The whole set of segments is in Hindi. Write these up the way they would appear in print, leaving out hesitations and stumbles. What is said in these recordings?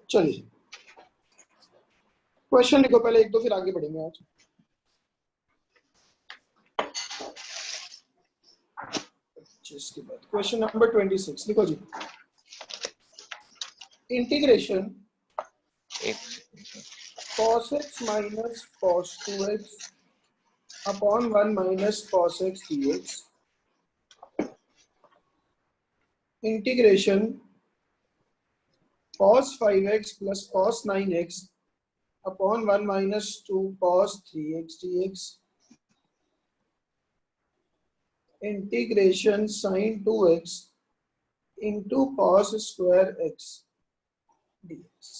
चलिए क्वेश्चन लिखो पहले एक दो, फिर आगे बढ़ेंगे आज। इसके बाद क्वेश्चन नंबर 26 लिखो जी। Integration cos x minus cos 2x upon 1 minus cos x dx, integration cos 5x plus cos 9x upon 1 minus 2 cos 3x dx, integration sin 2x into cos square x dx।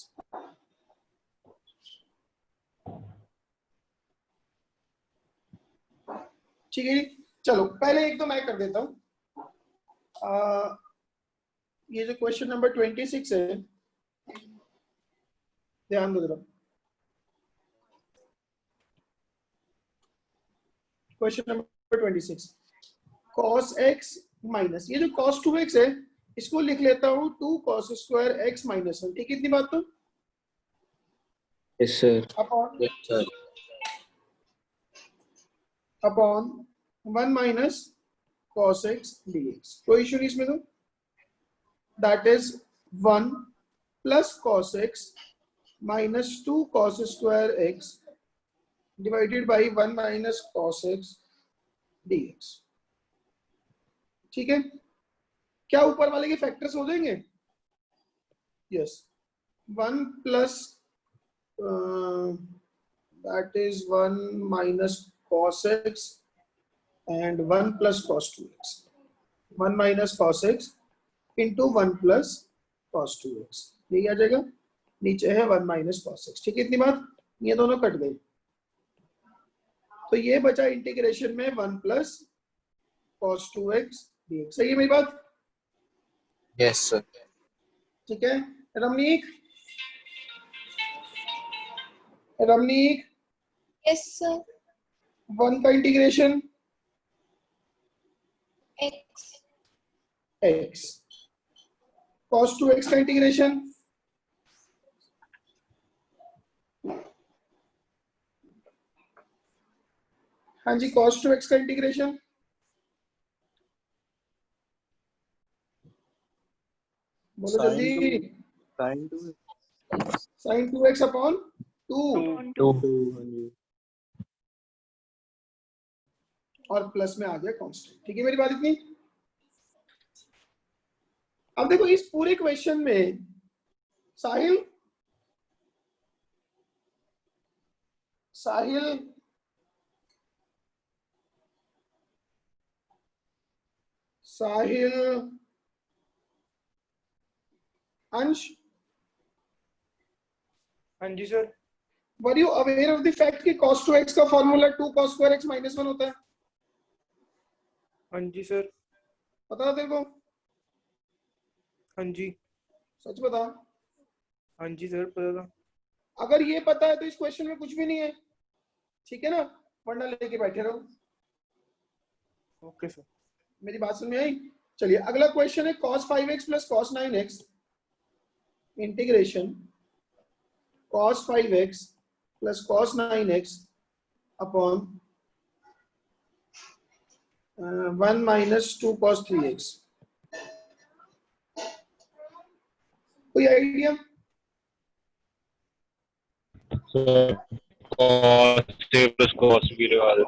ठीक है जी, चलो पहले एक तो मैं कर देता हूँ। ये जो क्वेश्चन नंबर 26 है, ध्यान दो जरा। Question number 26, cos x minus, ये जो cos 2x है इसको लिख लेता हूँ 2 cos स्क्वायर x माइनस 1। ठीक है, इतनी बात तो? Yes sir. Upon yes sir. Upon 1 minus cos x dx। कोई इशू नहीं इसमें तो। That is 1 plus cos x minus 2 cos square x divided by 1 minus cos x dx। ठीक है, क्या ऊपर वाले के फैक्टर्स हो जाएंगे? Yes, 1 plus that is 1 minus cos x and 1 plus cos 2x, 1 minus cos x into 1 plus cos 2x, यही आ जाएगा। नीचे है 1 minus cos x। ठीक है, इतनी बात, ये दोनों कट गए तो ये बचा इंटीग्रेशन में 1 plus cos 2x dx। सही है मेरी बात? Yes sir. ठीक है, रमनीक, रमनीक। Yes sir. 1 का integration x x, cos 2x का इंटीग्रेशन हाँ जी, cos 2x का इंटीग्रेशन बोलो जल्दी। sin 2x अपॉन 2 और प्लस में आ गया कांस्टेंट। ठीक है मेरी बात इतनी? अब देखो इस पूरे क्वेश्चन में साहिल साहिल साहिल अंश, हाँ जी sir. Were you aware of the fact कि cos 2x का formula 2 cos square x minus 1 होता है? हाँ जी सर। पता था तेरे को? हाँ जी। सच बता। हाँ जी सर, पता था। अगर ये पता है तो इस क्वेश्चन में कुछ भी नहीं है, ठीक है ना? वरना लेके बैठे रहो। Okay sir. मेरी बात समझ में आई? चलिए अगला क्वेश्चन है cos 5x plus cos 9x, integration cos 5x plus cos 9x upon 1 minus 2 cos 3x। कोई idea? cos a plus cos b लगा दो।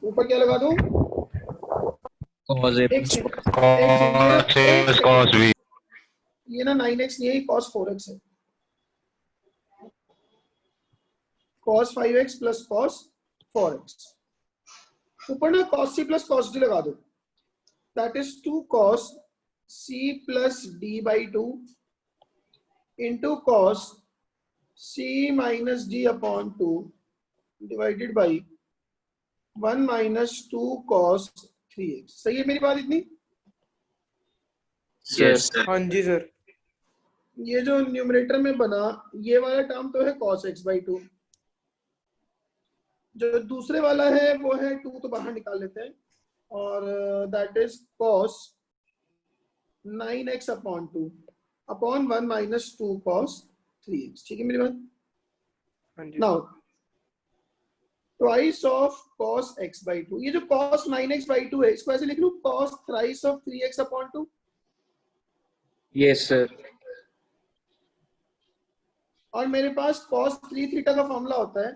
ऊपर क्या लगा दूं? cos a एक plus सेकंड, cos b। ये ना 9x नहीं है, cos 4x है। cos 5x plus cos 4x, ऊपर ना cos c plus cos d लगा दो। That is 2 cos c plus d by 2 into cos c minus d upon 2 divided by 1 minus 2 cos 3x। सही है मेरी बात इतनी? Yes sir. हाँ जी सर। ये जो न्यूमरेटर में बना ये वाला टर्म तो है cos x by 2, जो दूसरे वाला है वो है 2 तो बाहर निकाल लेते हैं, और that is cos 9x upon 2 upon 1 minus 2 cos 3x। ठीक है मेरी बात? हाँ जी now twice of cos x by 2, ये जो cos 9x by 2 है इसको ऐसे लिख लूं cos thrice of 3x upon 2। Yes, sir. और मेरे पास cos 3 थीटा का फॉर्मूला होता है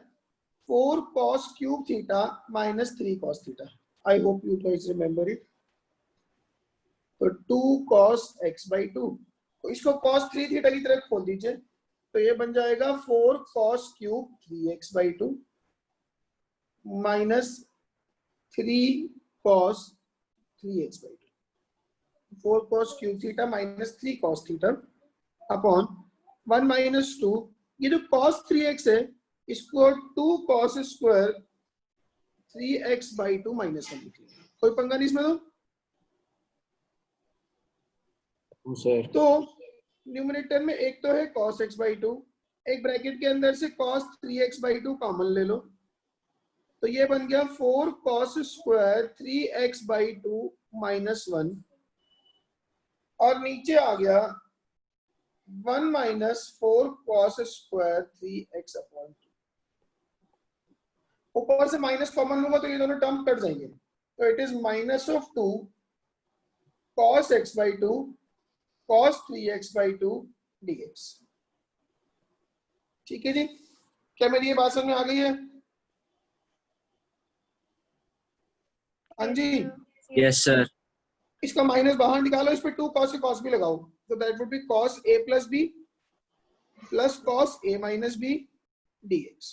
4 cos cube theta minus 3 cos theta. I hope you guys remember it. तो 2 cos x by 2, तो इसको cos 3 थीटा की तरह खोल दीजिए, तो ये बन जाएगा 4 cos cube 3x by 2 minus 3 cos 3x by 2, 4 cos cube theta minus 3 cos theta upon 1 minus 2, ये जो cos 3x है इसको 2 cos square 3x by 2 minus 1 लिख लिया। कोई पंगा नहीं इसमें Sir. तो न्यूमरेटर में एक तो है cos x by 2, एक ब्रैकेट के अंदर से cos 3x by 2 कॉमन ले लो, तो ये बन गया 4 cos square 3x by 2 minus 1, और नीचे आ गया 1 minus 4 cos square 3x upon 2। ऊपर से माइनस कॉमन लूंगा तो ये दोनों टर्म कट जाएंगे, तो it is minus of 2 cos x by 2 cos 3x by 2 dx। ठीक है जी, क्या मेरी ये बात समझ में आ गई है? हाँ जी, Yes, sir. इसका माइनस बाहर निकालो, इस पे 2 cos से cos भी लगाओ, तो that would B cos a plus b plus cos a minus b dx।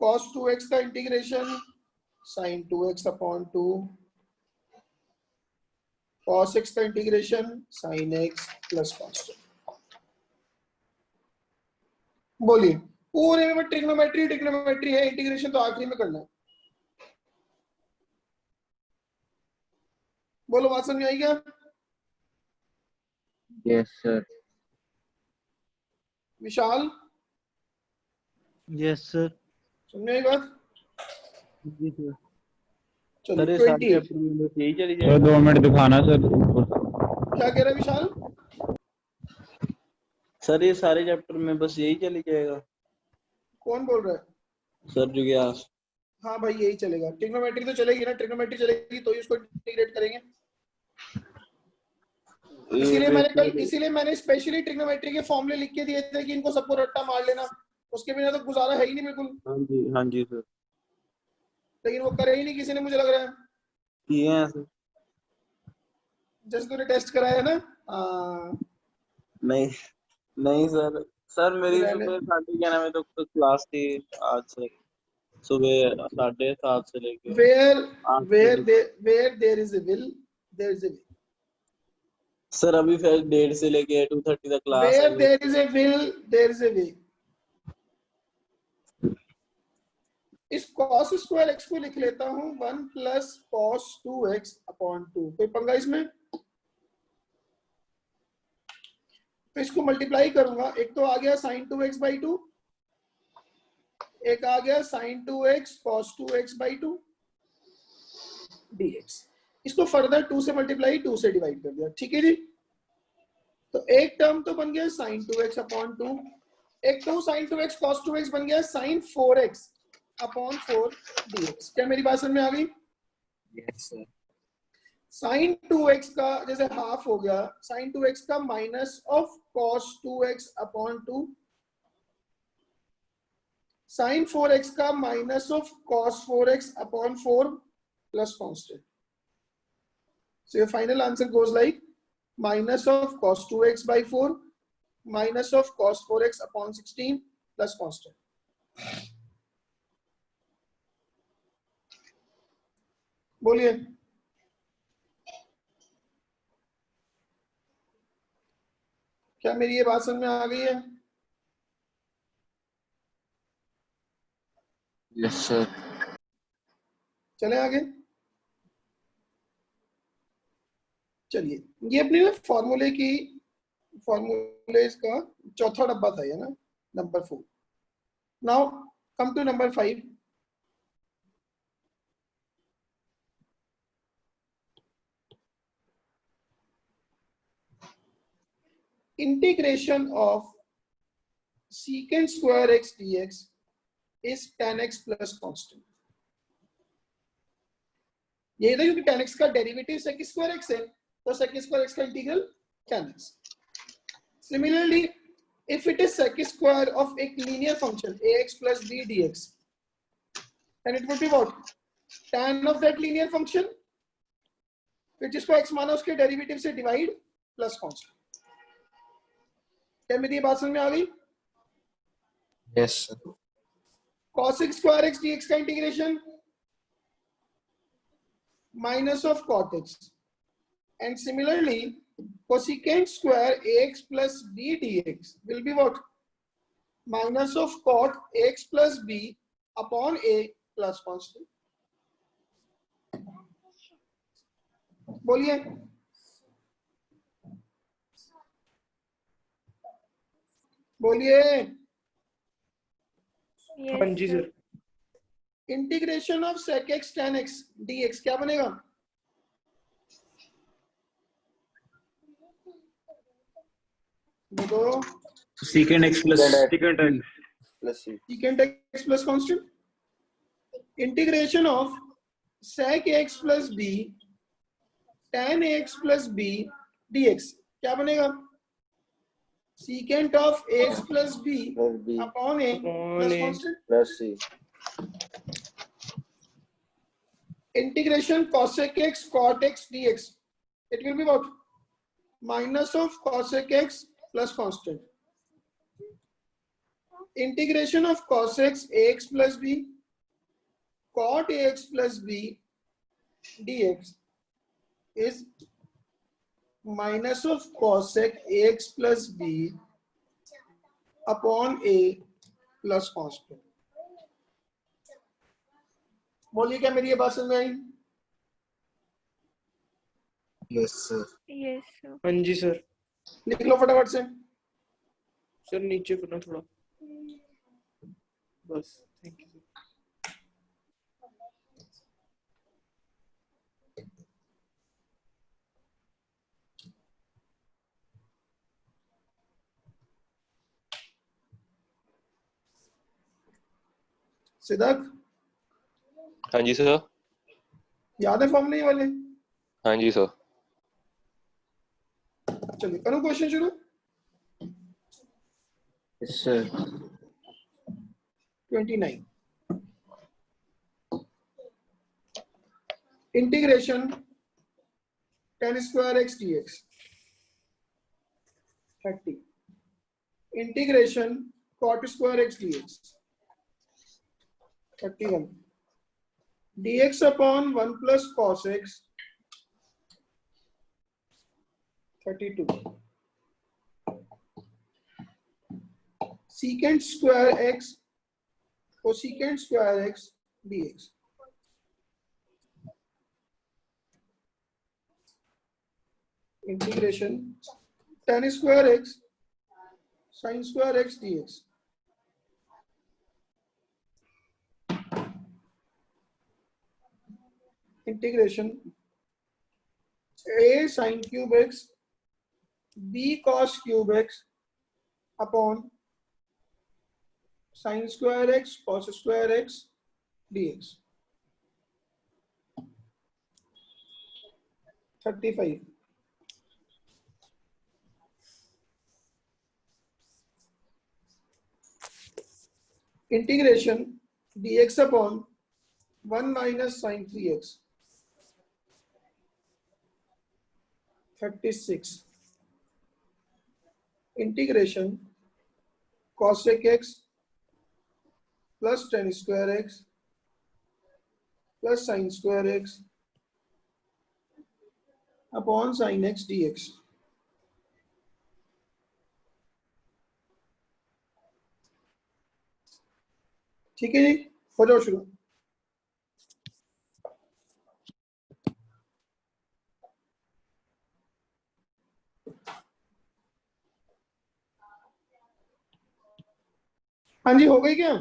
cos 2x का integration sin 2x upon 2, cos x का integration sin x plus cos 2। बोलिए, पूरे में ट्रिग्नोमेट्री ट्रिग्नोमेट्री है, इंटीग्रेशन तो आखिरी में करना है। बोलो, बात समझ में आई क्या? Yes, sir. विशाल, यस सर। सुन में आई बात? जी सर। चलो सर ये सारे 20। चैप्टर में बस यही चली सर जाएगा। 2 मिनट दिखाना सर। क्या कह रहा है विशाल? सर ये सारे चैप्टर में बस यही चली जाएगा। कौन बोल रहा है? सर जो गया हाँ भाई यही चलेगा, ट्रिग्नोमेट्री तो चलेगी ना, ट्रिग्नोमेट्री चलेगी तो ही उसको इंटीग्रेट करेंगे। इसीलिए मैंने स्पेशली ट्रिग्नोमेट्री के फॉर्मूले लिख के दिए थे कि इनको सबको रट्टा मार लेना, उसके बिना तो गुजारा है ही नहीं बिल्कुल। हाँ जी सर। लेकिन वो करे ही नहीं किसी ने, मुझे लग रहा है, किए हैं सर। जैसे तूने टेस्ट कराया है ना। हाँ, नहीं नहीं सर। सर मेरी रहने- सुबह 11:30 बजे तक तो क्लास थी आज से, सुबह 7:30 से लेके where 8 where बजे। where there is a will there is a way, sir अभी फिर 1:30 से लेके 2:30 तक क्लास है where there is a will there is a way। इस cos स्क्वायर x को लिख लेता हूँ 1 प्लस cos 2x अपॉन 2। कोई पंगा इसमें? तो इसको मल्टीप्लाई करूंगा, एक तो आ गया sin 2x by 2, एक आ गया sin 2x cos 2x by 2 dx। इसको फर्दर 2 से मल्टीप्लाई 2 से डिवाइड कर दिया। ठीक है जी, तो एक टर्म तो बन गया sin 2x अपॉन 2, एक तो sin 2x cos 2x बन गया sin 4x अपॉन 4 dx। क्या मेरी बात समझ में आ गई? Yes, sir. sin 2x का जैसे हाफ हो गया, sin 2x का minus of cos 2x upon 2, sin 4x का minus of cos 4x upon 4 plus constant. So your final answer goes like minus of cos 2x by 4 minus of cos 4x upon 16 plus constant। बोलिए, क्या मेरी ये बात समझ में आ गई है? Yes, sir. चले आगे। चलिए, ये अपने फॉर्मूले का चौथा डब्बा था ये ना, number 4। Now come to number 5। Integration of secant square x dx is tan x plus constant. ये था क्योंकि tan x का डेरिवेटिव sec square x है, तो sec square x का integral tan x. Similarly, if it is sec square of a linear function ax plus b dx, then it would be what? Tan of that linear function, फिर जिसको x माना उसके डेरिवेटिव से डिवाइड प्लस कांस्टेंट. क्या मेरी बात समझ में आ गई? Yes, sir. cos x square x dx का integration minus of cot x, and similarly cosecant square ax plus b dx will be what? Minus of cot x plus b upon a plus constant. बोलिए. बोलिए. हाँ जी sir. Integration of sec x tan x dx क्या बनेगा? देखो, Secant x plus Secant x. plus c. secant x plus constant. Integration of sec x plus b tan x plus b dx क्या बनेगा? Secant of x plus b Plus b upon a Upon plus a. constant. plus c. Integration cosec x cot x dx, it will be what? Minus of cosec x plus constant. Integration of cos x ax plus b cot ax plus b dx is minus of cosec ax plus b upon a plus constant. बोलिए, क्या मेरी ये बात समझ में आई? Yes, sir. Yes, sir. हाँ जी सर. लिख लो फटाफट से. सर नीचे करना थोड़ा. बस. Thank you. सिद्धार्थ, हाँ जी सर. याद है फॉर्मूले वाले? हाँ जी सर. चलिए करो क्वेश्चन शुरू. Yes, sir. 29. Integration tan square x dx 30. Integration cot square x dx 31. dx upon 1 plus cos x 32. Secant square x cosecant square x dx. Integration tan square x sin square x dx. Integration a sin cube x b cos cube x upon sin square x cos square x dx. 35. Integration dx upon 1 minus sin 3x. 36. Integration cosec x plus tan square x plus sin square x upon sin x dx. ठीक है जी, हो जाओ शुरू. हाँ जी, हो गई क्या?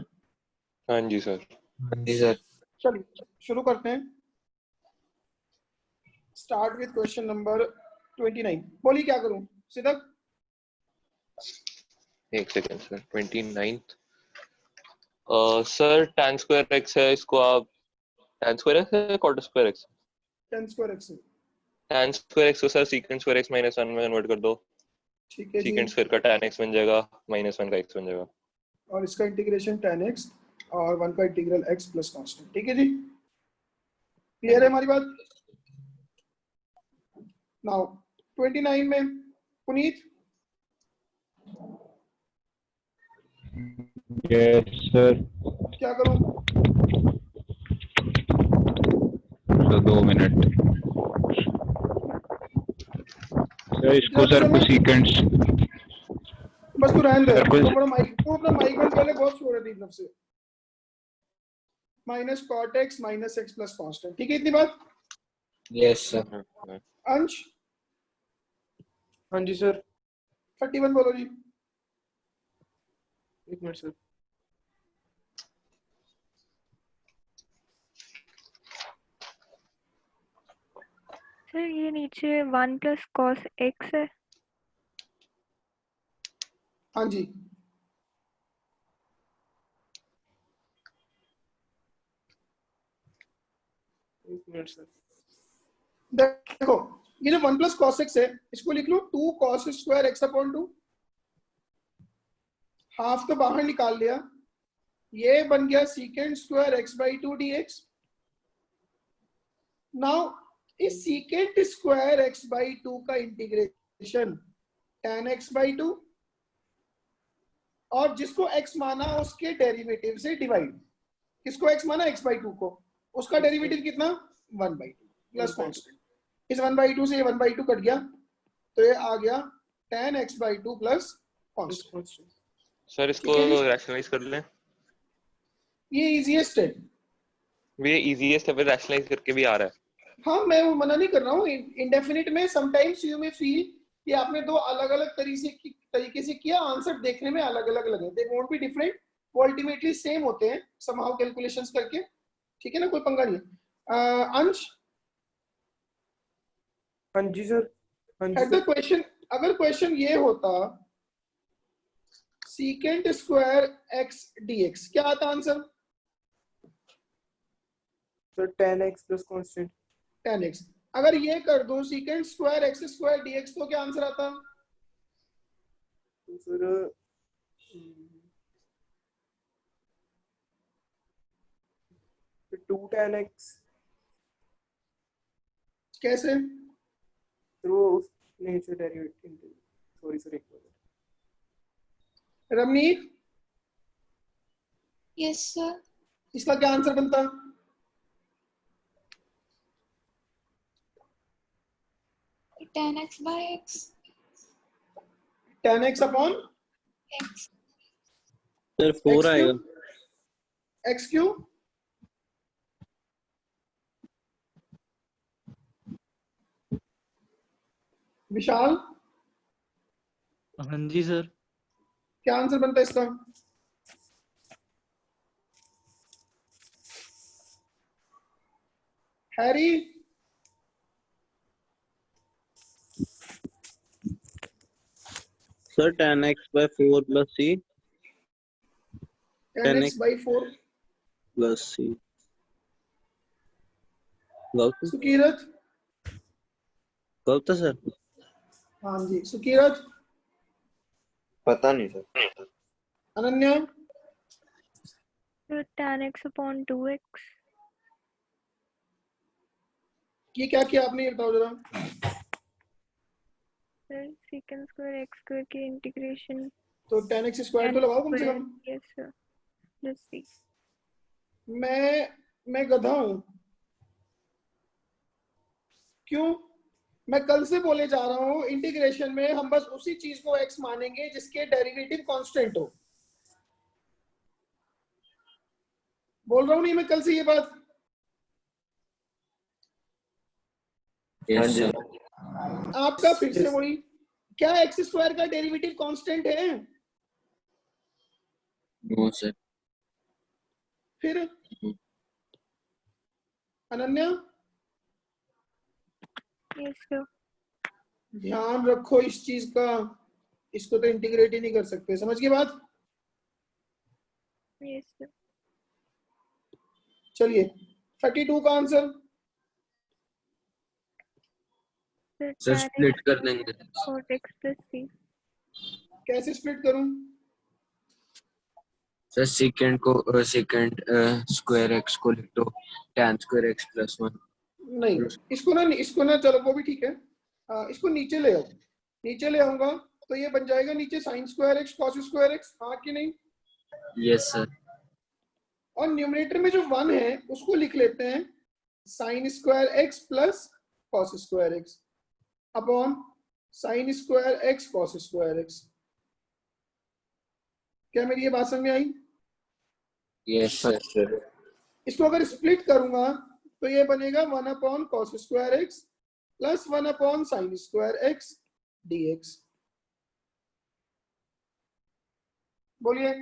हाँ जी सर. हाँ जी सर. चलिए शुरू करते हैं. Start with question number 29. बोलिए क्या करूं? सिद्धार्थ, एक second sir, 29th। Sir tan square x है, इसको आप tan स्क्वायर x है cot square x? tan square x है। tan स्क्वायर x को sir secant square x minus 1 में कन्वर्ट कर दो, ठीक है जी। secant स्क्वायर का tan x बन जाएगा, -1 का x बन जाएगा। और इसका इंटीग्रेशन tan x और 1 का इंटीग्रल x प्लस कांस्टेंट। ठीक है जी, क्लियर है हमारी बात? नाउ 29 में पुनीत, यस सर। क्या करूं? तो 2 मिनट सर, इसको सर कोसेकेंट्स। बस तू रहने दे, सर, कुछ- तू अपना माइक बंद कर ले, बहुत शोर है तेरी तरफ से। Minus cot x minus x plus constant. ठीक है इतनी बात? Yes sir. अंश हाँ जी सर, 31 बोलो जी। एक मिनट सर। सर ये नीचे 1 प्लस कॉस एक्स है। हाँ जी, एक मिनट सर। देखो ये जो 1 प्लस कॉस एक्स है, इसको लिख लो 2 cos square x upon 2। Half तो बाहर निकाल लिया, ये बन गया secant square x by 2 dx। Now इस सीकेंड स्क्वायर एक्स बाई 2 का इंटीग्रेशन tan x बाई 2 और जिसको x माना उसके डेरिवेटिव से डिवाइड। किसको x माना? x बाई 2 को, उसका डेरिवेटिव कितना? 1 बाई 2 प्लस कांस्टेंट। इस 1 बाई 2 से ये 1 बाई 2 कट गया, तो ये आ गया tan x by 2 plus constant. Sir इसको रैशनलाइज कर लें, ये इजीएस्ट है। ये इजीएस्ट है, फिर रैशनलाइज करके भी आ रहा है। हाँ मैं वो मना नहीं कर रहा हूँ, इंडेफिनिट में समटाइम्स यू में फील कि आपने दो अलग अलग तरीके से किया, आंसर देखने में अलग अलग लगे, दे वोंट बी डिफरेंट, वो अल्टीमेटली सेम होते हैं समहाउ कैलकुलेशंस करके। ठीक है ना, कोई पंगा नहीं है। अंश, हाँ जी सर। हाँ जी एट द सर। क्वेश्चन, अगर क्वेश्चन ये होता सीकेंट स्क्वायर एक्स डीएक्स, क्या आता answer? Sir tan x plus constant. tan x। अगर ये कर दो secant square x square dx, तो क्या आंसर आता? तो सर 2 tan x। कैसे? सर वो नहीं सर, डेरिवेटिव, सॉरी सर, एक मिनट। Ramneet, yes sir. इसका क्या आंसर बनता? tan x by x। tan x upon x। Sir 4 आएगा। X cube. विशाल, हाँ जी सर। क्या आंसर बनता है इसका? Harry, sir tan x by 4 plus c tan x by 4 plus c। गलत सुकीरत, गलत है सर। हाँ जी सुकीरत। पता नहीं सर। अनन्या, तो tan x upon 2x। ये क्या किया आपने, ये बताओ जरा। Sir secant square x square की इंटीग्रेशन। तो tan x स्क्वायर तो लगाओ कम से कम। Yes sir, let's see. मैं गधा हूं, क्यों? मैं कल से बोले जा रहा हूं इंटीग्रेशन में हम बस उसी चीज को x मानेंगे जिसके डेरिवेटिव कांस्टेंट हो। बोल रहा हूं नहीं मैं कल से ये बात? हाँ जी सर। आपका फिर से वही, क्या एक्स स्क्वायर का डेरिवेटिव कांस्टेंट है? No sir. फिर अनन्या, यस सर। ध्यान रखो इस चीज का, इसको तो इंटीग्रेट ही नहीं कर सकते, समझ गए बात? Yes, sir. चलिए 32 का answer Sir, sir tan split x कर देंगे। cos x plus c. कैसे स्प्लिट करूं? सर सेकेंड स्क्वायर एक्स को लिख दो tan स्क्वायर एक्स प्लस 1। नहीं, इसको ना चलो वो भी ठीक है। इसको नीचे ले आओ, नीचे ले आऊंगा तो ये बन जाएगा नीचे sign square x cos square x, हाँ कि नहीं? Yes sir. और न्यूमरेटर में जो 1 है उसको लिख लेते हैं sign square x plus cos square x upon sine square x cos square x. क्या मेरी ये बात समझ में आई? Yes sir. इसको अगर स्प्लिट करूंगा तो ये बनेगा 1 upon cos square x plus 1 upon sine square x dx। बोलिए।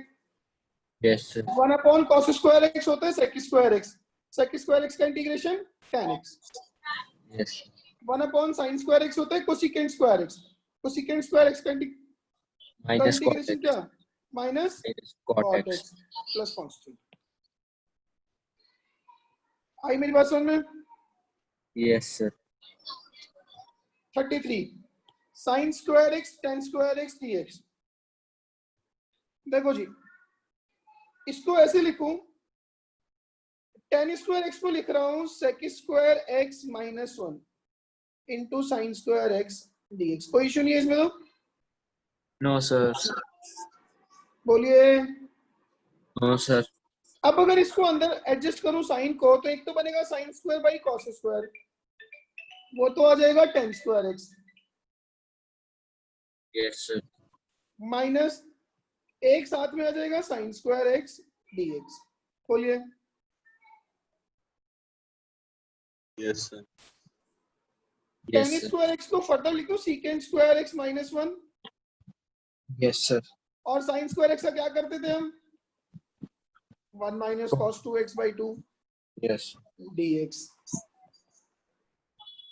Yes sir. 1 upon cos square x होता है sec square x, sec square x का integration tan x। Yes 1 upon sine square x होता है cosecant square x, cosecant square x का माइनस कॉट इंटीग्रेशन क्या? Minus cot cot x. X plus constant. आई मेरी बात समझ में? Yes sir. 33 sign square x tan square x dx। देखो जी, इसको ऐसे लिखूं, tan स्क्वायर एक्स को लिख रहा हूं sec square x minus 1 into sine square x dx। कोई इशू नहीं है इसमें तो? No sir. बोलिए। No sir. अब अगर इसको अंदर एडजस्ट करूं साइन को, तो एक तो बनेगा sine square by cos square, वो तो आ जाएगा tan square x yes sir. Minus एक साथ में आ जाएगा साइन स्क्वायर एक्स dx। बोलिए। Yes sir. tan yes sir. Square x को फर्दर लिखो secant square x minus 1 yes sir. और साइन स्क्वायर एक्स का क्या करते थे हम? 1 minus cos 2x by 2 yes dx।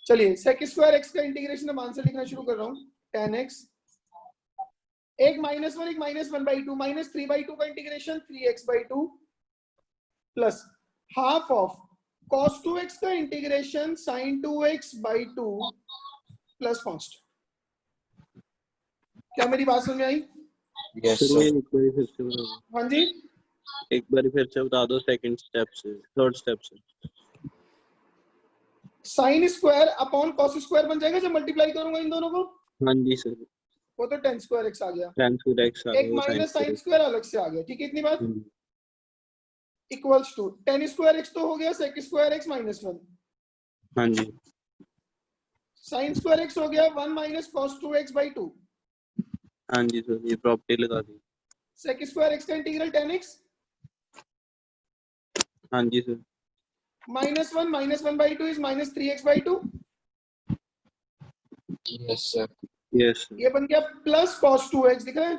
चलिए सेक स्क्वायर एक्स का इंटीग्रेशन अब आंसर लिखना शुरू कर रहा हूं। tan x एक माइनस 1 एक माइनस 1 बाई 2 माइनस 3 बाई 2 का integration 3x by 2 plus half of cos 2x का integration sin 2x by 2 plus constant. क्या मेरी बात समझ में आई? Yes sir sir. ये एक बार फिर से बता दो, हाँ जी। एक बार फिर से बता दो सेकंड स्टेप से थर्ड स्टेप से। Sine square upon cos square बन जाएगा जब मल्टीप्लाई करूंगा इन दोनों को, हाँ जी सर। वो तो tan स्क्वायर एक्स आ गया, tan स्क्वायर एक्स आ एक गया वो sin minus sine square square अलग से आ गया, ठीक है इतनी बात? X. Equals to tan square x तो हो गया सेक स्क्वायर एक्स माइनस 1, हाँ जी। साइन स्क्वायर एक्स हो गया 1 माइनस कॉस 2x बाई 2, हाँ जी सर ये प्रॉपर्टी लगा दी। सेक स्क्वायर एक्स का इंटीग्रल tan x हाँ जी sir. Minus 1 by 2 is minus 3x by 2, yes sir. Yes sir. ये बन गया प्लस कॉस 2x, दिख रहा है?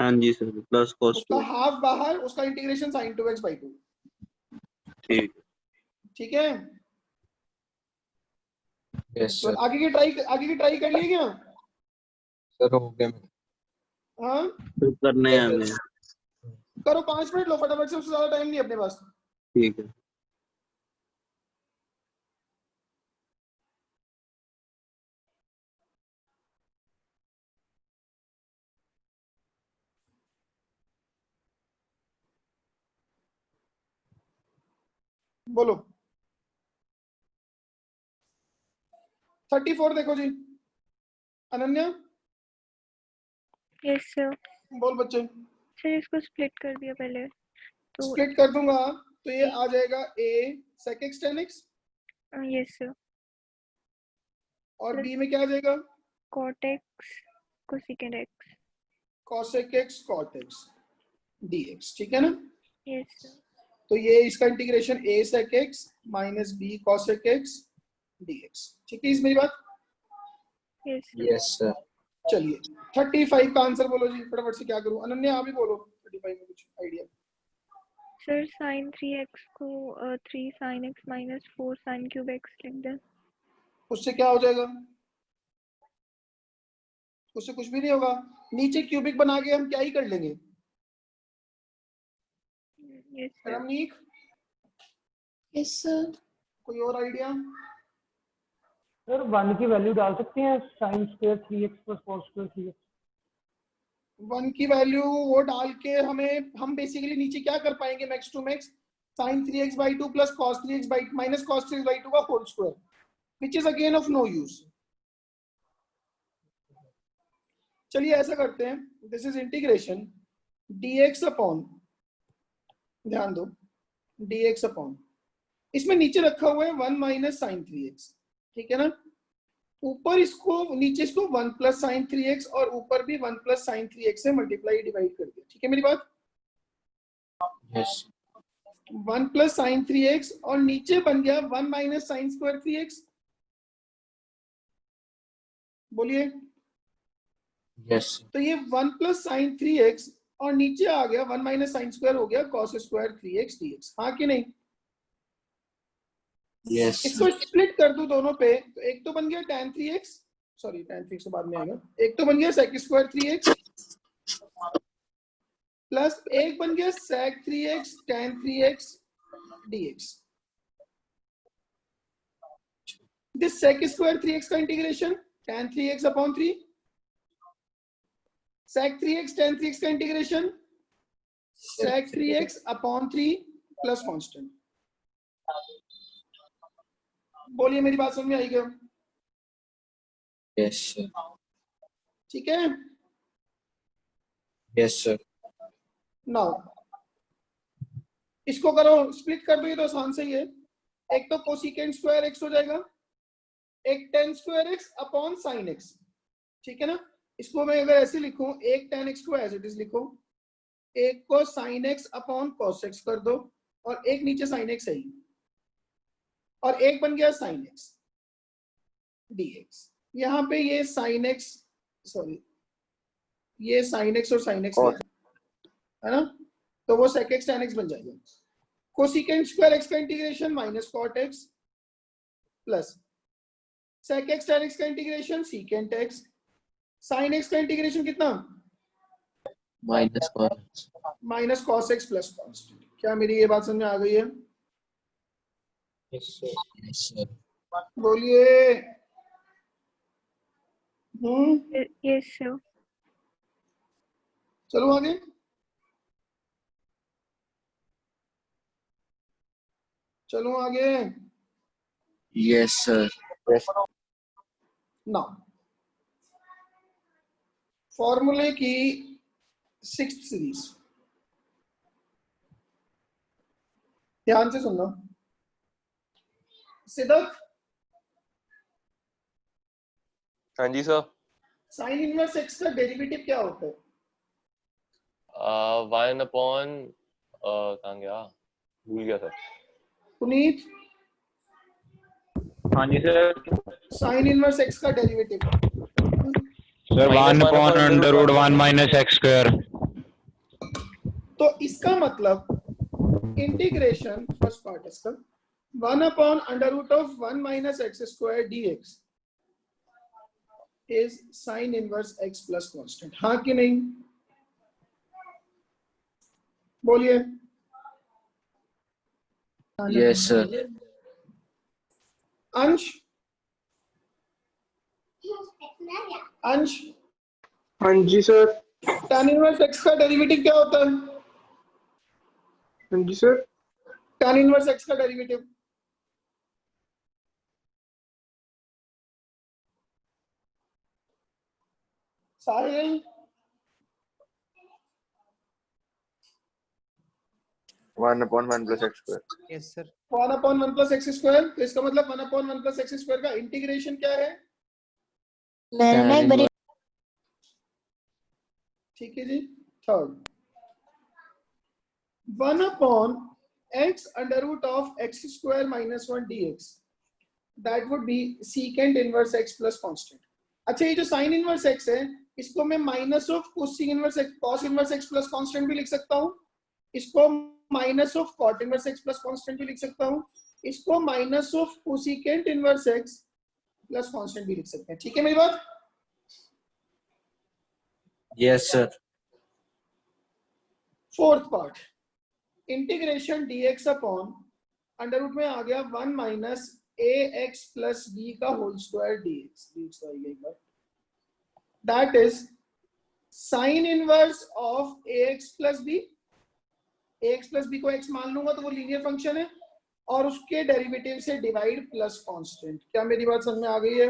हाँ जी सर प्लस cos उसका 2। हाफ बाहर, उसका इंटीग्रेशन sin 2x बाई 2, ठीक ठीक है? यस तो सर। आगे की ट्राई कर लिए क्या? सर हो गया। हाँ तो करने हैं हमें। करो, 5 मिनट लो फटाफट से, उससे ज्यादा टाइम नहीं है अपने पास। ठीक है। बोलो। 34 देखो जी, अनन्या Yes, sir. बोल बच्चे। सर इसको स्प्लिट कर दिया पहले तो स्प्लिट कर दूंगा तो ये आ जाएगा a sec x tan x yes sir. और b में क्या आ जाएगा? Cot x cosecant x. cosec x cot x dx, ठीक है ना? Yes sir. तो ये इसका integration a sec x minus b cosec x dx, ठीक है इस मेरी बात? Yes sir. Yes sir. चलिए 35 का आंसर बोलो जी फटाफट से, क्या करूं? अनन्या आप ही बोलो 35 में कुछ आइडिया। सर sin 3x को 3 sin x minus 4 sin cube x लिख दें। उससे क्या हो जाएगा? उससे कुछ भी नहीं होगा। नीचे क्यूबिक बना के हम क्या ही कर लेंगे। Yes, sir. Ramnik, yes sir. कोई और आइडिया? सर 1 की वैल्यू डाल सकते हैं sine square 3x plus cos square 3x। 1 की वैल्यू वो डाल के हम बेसिकली नीचे क्या कर पाएंगे, max to max sin 3x/2 plus cos 3x minus cos 3x/2 का whole square, which is again of no use. चलिए ऐसा करते हैं, this is integration dx upon, ध्यान दो, dx अपॉन, इसमें नीचे रखा हुआ है 1 माइनस साइन 3x, ठीक है ना। ऊपर इसको, नीचे इसको 1 प्लस साइन 3x और ऊपर भी 1 प्लस साइन 3x से मल्टीप्लाई डिवाइड कर दिया, ठीक है मेरी बात। Yes. 1 प्लस साइन 3x और नीचे बन गया 1 माइनस साइन स्क्वायर 3x। बोलिए। Yes. तो ये 1 प्लस साइन 3x और नीचे आ गया 1 माइनस साइन स्क्वायर, हो गया cos स्क्वायर 3x dx, हाँ कि नहीं। Yes. इसको स्प्लिट कर दूं दोनों पे, तो एक तो बन गया tan 3x, sorry tan 3x तो बाद में आएगा, एक तो बन गया sec स्क्वायर 3x प्लस एक बन गया sec 3x tan 3x dx। This sec square 3x का integration tan 3x upon 3, sec 3x tan 3x का integration sec 3x upon 3 plus constant. बोलिए मेरी बात समझ में आई क्या? Yes, sir. ठीक है। Yes, sir. नाउ इसको करो, स्प्लिट कर दो, ये तो आसान से ही है। एक तो कोसिकेंट स्क्वायर x हो जाएगा, एक tan square x upon sine x, ठीक है ना। इसको मैं अगर ऐसे लिखूं, एक tan x को एज इट इज लिखो, एक को sine x upon cos x कर दो, और एक नीचे साइन x है ही, और एक बन गया साइन x dx। यहाँ पे ये साइन x, सॉरी ये साइन x और साइन x है ना, तो वो sec x tan x बन जाएगा। कोसिकेंट स्क्वायर x का integration minus cot x plus sec x tan x का integration secant x, sin x का इंटीग्रेशन कितना, Minus cos. Minus cos x plus constant. क्या मेरी ये बात समझ में आ गई है? Yes, sir. Yes, sir. बोलिए। Yes, sir. चलो आगे। चलो आगे। Yes, sir. नाउ फॉर्मूले की 6th सीरीज, ध्यान से सुनना। सिद्धार्थ, हाँ जी सर। साइन इनवर्स x का डेरिवेटिव क्या होता है? 1 अपॉन कहाँ गया, भूल गया सर। पुनीत, हाँ जी सर। साइन इनवर्स x का derivative. Sir 1 upon under root 1 minus x square. तो इसका मतलब इंटीग्रेशन, फर्स्ट पार्ट इसका 1 upon under root of 1 minus x square dx is sine inverse x plus constant, हाँ कि नहीं? बोलिए। Yes, sir. अंश, अंश, हाँ जी सर। tan इनवर्स x का डेरिवेटिव क्या होता है? हाँ जी सर। tan इनवर्स x का डेरिवेटिव साहिल, 1 upon 1 plus x square. Yes sir. 1 upon 1 plus x square, तो इसका मतलब 1 अपॉन 1 प्लस एक्स स्क्वायर का इंटीग्रेशन क्या है? Tan inverse. ठीक है जी। Third, 1 upon x under root of x square minus 1 dx, that would be secant inverse x plus constant. अच्छा, ये जो साइन इनवर्स x है, इसको मैं minus of cosec inverse x, cos inverse x plus constant भी लिख सकता हूँ, इसको minus of cot inverse x plus constant भी लिख सकता हूँ, इसको minus of cosecant inverse x plus constant भी लिख सकते हैं। ठीक है मेरी बात? Yes, sir. Fourth part, integration dx upon under root में आ गया 1 माइनस ax प्लस b का होल स्क्वायर dx तो आएगा एक बार, that is sine inverse of ax plus b। ax plus b को x मान लूंगा तो वो लीनियर फंक्शन है, और उसके डेरिवेटिव से डिवाइड प्लस कांस्टेंट। क्या मेरी बात समझ में आ गई है?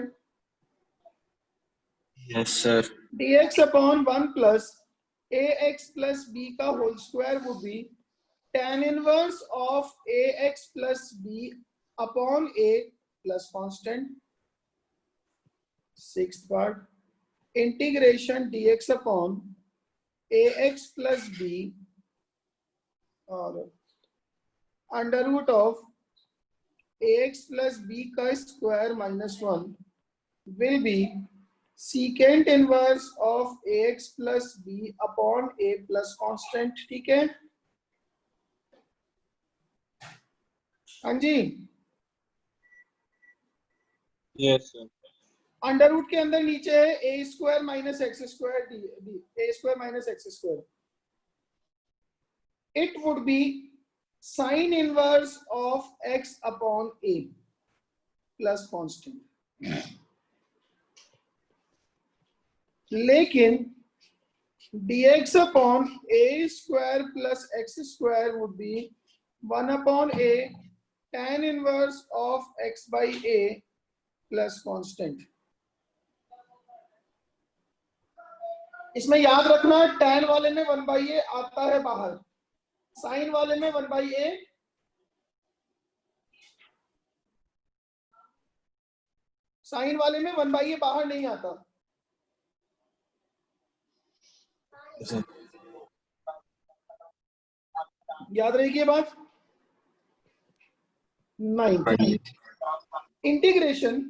Yes, sir. dx upon 1 plus ax plus b का whole square would be tan inverse of ax plus b upon a plus constant. Sixth part, integration dx upon ax plus b और under root of ax plus b का square minus 1 will be secant inverse of ax plus b upon a plus constant. ठीक है हाँ जी। Yes sir. अंडर रूट के अंदर नीचे है a square minus x square D, a square minus x square, it would be sign inverse of x upon a plus constant. लेकिन dx upon a square plus x square would B 1 upon a tan inverse of x by a plus constant. इसमें याद रखना tan वाले में 1 बाई a आता है बाहर, साइन वाले में 1 बाई a साइन वाले में 1 बाई a बाहर नहीं आता। याद रहेगी ये बात? 9 integration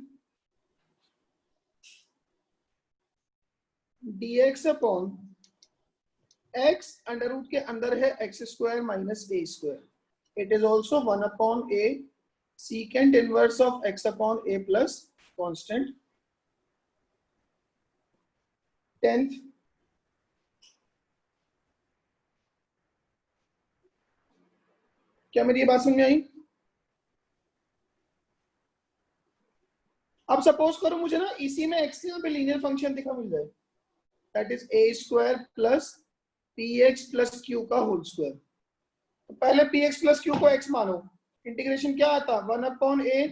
dx upon x under root के अंदर है x square minus a square, it is also 1 upon a secant inverse of x upon a plus constant. 10th क्या मेरी ये बात समझ में आई? अब सपोज करो मुझे ना इसी में x पे लीनियर फंक्शन दिखा मिल जाए, that is a square plus px plus q का होल स्क्वायर। तो पहले px प्लस q को x मानो, इंटीग्रेशन क्या आता? 1 upon a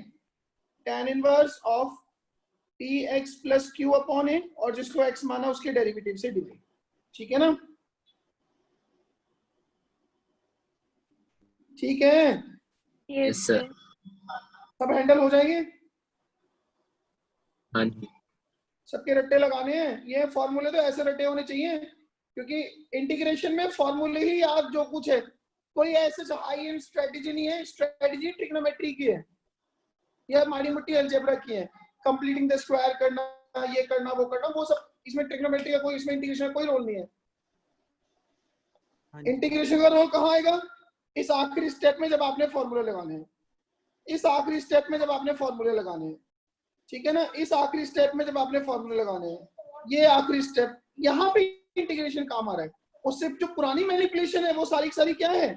tan inverse of px plus q upon a, और जिसको x माना उसके डेरिवेटिव से डिवाइड। ठीक है ना? ठीक है, Yes, sir. sir. सब हैंडल हो जाएंगे? हाँ जी। सबके रट्टे लगाने हैं। ये फॉर्मूले तो ऐसे रट्टे होने चाहिए, क्योंकि इंटीग्रेशन में फॉर्मूले ही याद जो कुछ है, कोई ऐसे हाई एंड स्ट्रेटेजी नहीं है। स्ट्रेटेजी ट्रिग्नोमेट्री की है या माड़ी मुट्टी अलजेब्रा की है, कंप्लीटिंग द स्क्वायर करना, ये करना वो करना, वो सब इसमें ट्रिग्नोमेट्री का कोई, इसमें इंटीग्रेशन का कोई रोल नहीं है। इंटीग्रेशन का रोल कहाँ आएगा? इस आखिरी स्टेप में जब आपने फॉर्मूले लगाने हैं, इस आखिरी स्टेप में जब आपने फॉर्मूले लगाने हैं। ठीक है ना? इस आखिरी स्टेप में जब आपने फॉर्मूले लगाने हैं, ये आखिरी स्टेप, यहाँ पे इंटीग्रेशन काम आ रहा है। उससे जो पुरानी मैनिपुलेशन है वो सारी की सारी क्या है?